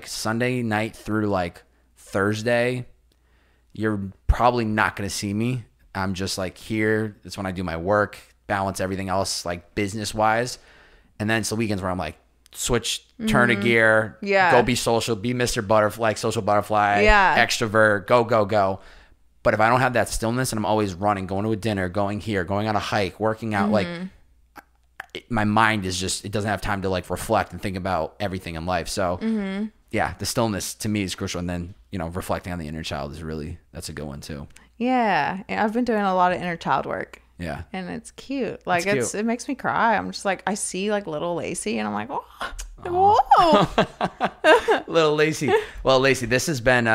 Speaker 2: Sunday night through like Thursday, you're probably not going to see me. I'm just like here. It's when I do my work, balance everything else like business wise. And then it's the weekends where I'm like, switch, turn a gear, go be social, be Mr. Butterfly, like social butterfly, extrovert, go. But if I don't have that stillness and I'm always running, going to a dinner, going here, going on a hike, working out, like my mind is just, it doesn't have time to like reflect and think about everything in life. So yeah, the stillness to me is crucial. And then, reflecting on the inner child is really, that's a good one too.
Speaker 1: Yeah. I've been doing a lot of inner child work.
Speaker 2: Yeah.
Speaker 1: And it's cute. Like it makes me cry. I'm just like, I see like little Lacey and I'm like, whoa.
Speaker 2: Little Lacey. Well, Lacey, this has been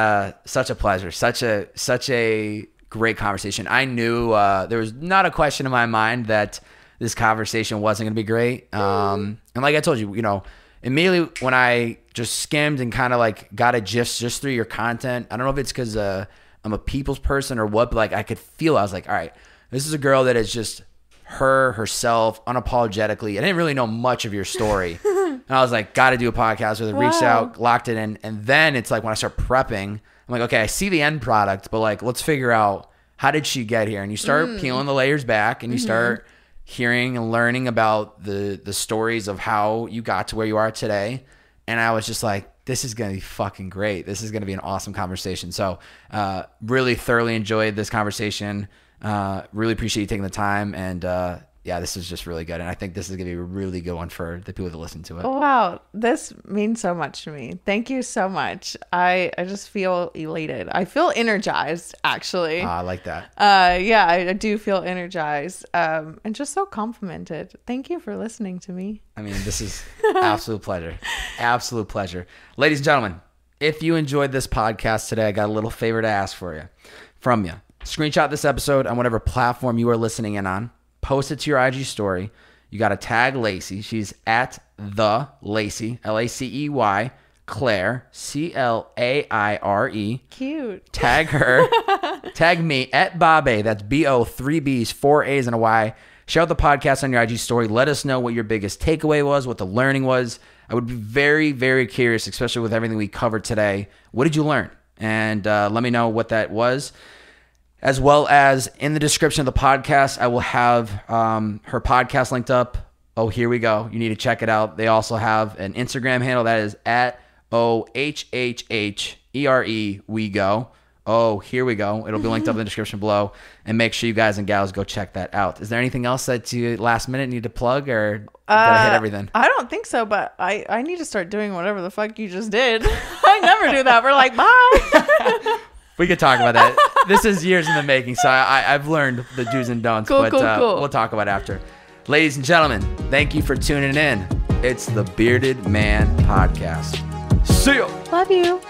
Speaker 2: such a pleasure. Such a great conversation. I knew there was not a question in my mind that this conversation wasn't going to be great. And like I told you, immediately when I just skimmed and kind of like got a gist just through your content, I don't know if it's because I'm a people's person or what, but like I could feel, I was like, all right, this is a girl that is just herself, unapologetically. I didn't really know much of your story. And I was like, got to do a podcast with her, reached out, locked it in. And then it's like when I start prepping, I'm like, okay, I see the end product, but like, let's figure out how did she get here? And you start peeling the layers back and you start hearing and learning about the stories of how you got to where you are today. And I was just like, this is going to be fucking great. This is going to be an awesome conversation. So really thoroughly enjoyed this conversation. Really appreciate you taking the time. And yeah, this is just really good. And I think this is going to be a really good one for the people that listen to it.
Speaker 1: Oh, wow. This means so much to me. Thank you so much. I just feel elated. I feel energized, actually.
Speaker 2: I like that.
Speaker 1: Yeah, I do feel energized and just so complimented. Thank you for listening to me.
Speaker 2: I mean, this is absolute pleasure. Absolute pleasure. Ladies and gentlemen, if you enjoyed this podcast today, I got a little favor to ask from you. Screenshot this episode on whatever platform you are listening in on. post it to your IG story. You got to tag Lacey. She's at the Lacey, Lacey, Claire, Claire.
Speaker 1: Cute.
Speaker 2: Tag her. Tag me at Bob-A. That's BO, 3 B's, 4 A's, and a Y. Share the podcast on your IG story. Let us know what your biggest takeaway was, what the learning was. I would be very, very curious, especially with everything we covered today. What did you learn? And let me know what that was. As well as in the description of the podcast, I will have her podcast linked up. Oh, here we go. You need to check it out. They also have an Instagram handle that is at OHHHERE we go. Oh, here we go. It'll be linked up in the description below. And make sure you guys and gals go check that out. Is there anything else that you last minute need to plug, or did I hit everything?
Speaker 1: I don't think so, but I need to start doing whatever the fuck you just did. I never do that. We're like, bye.
Speaker 2: We could talk about that. This is years in the making, so I've learned the do's and don'ts.
Speaker 1: Cool.
Speaker 2: We'll talk about it after. Ladies and gentlemen, thank you for tuning in. It's the Bearded Man Podcast. See ya.
Speaker 1: Love you.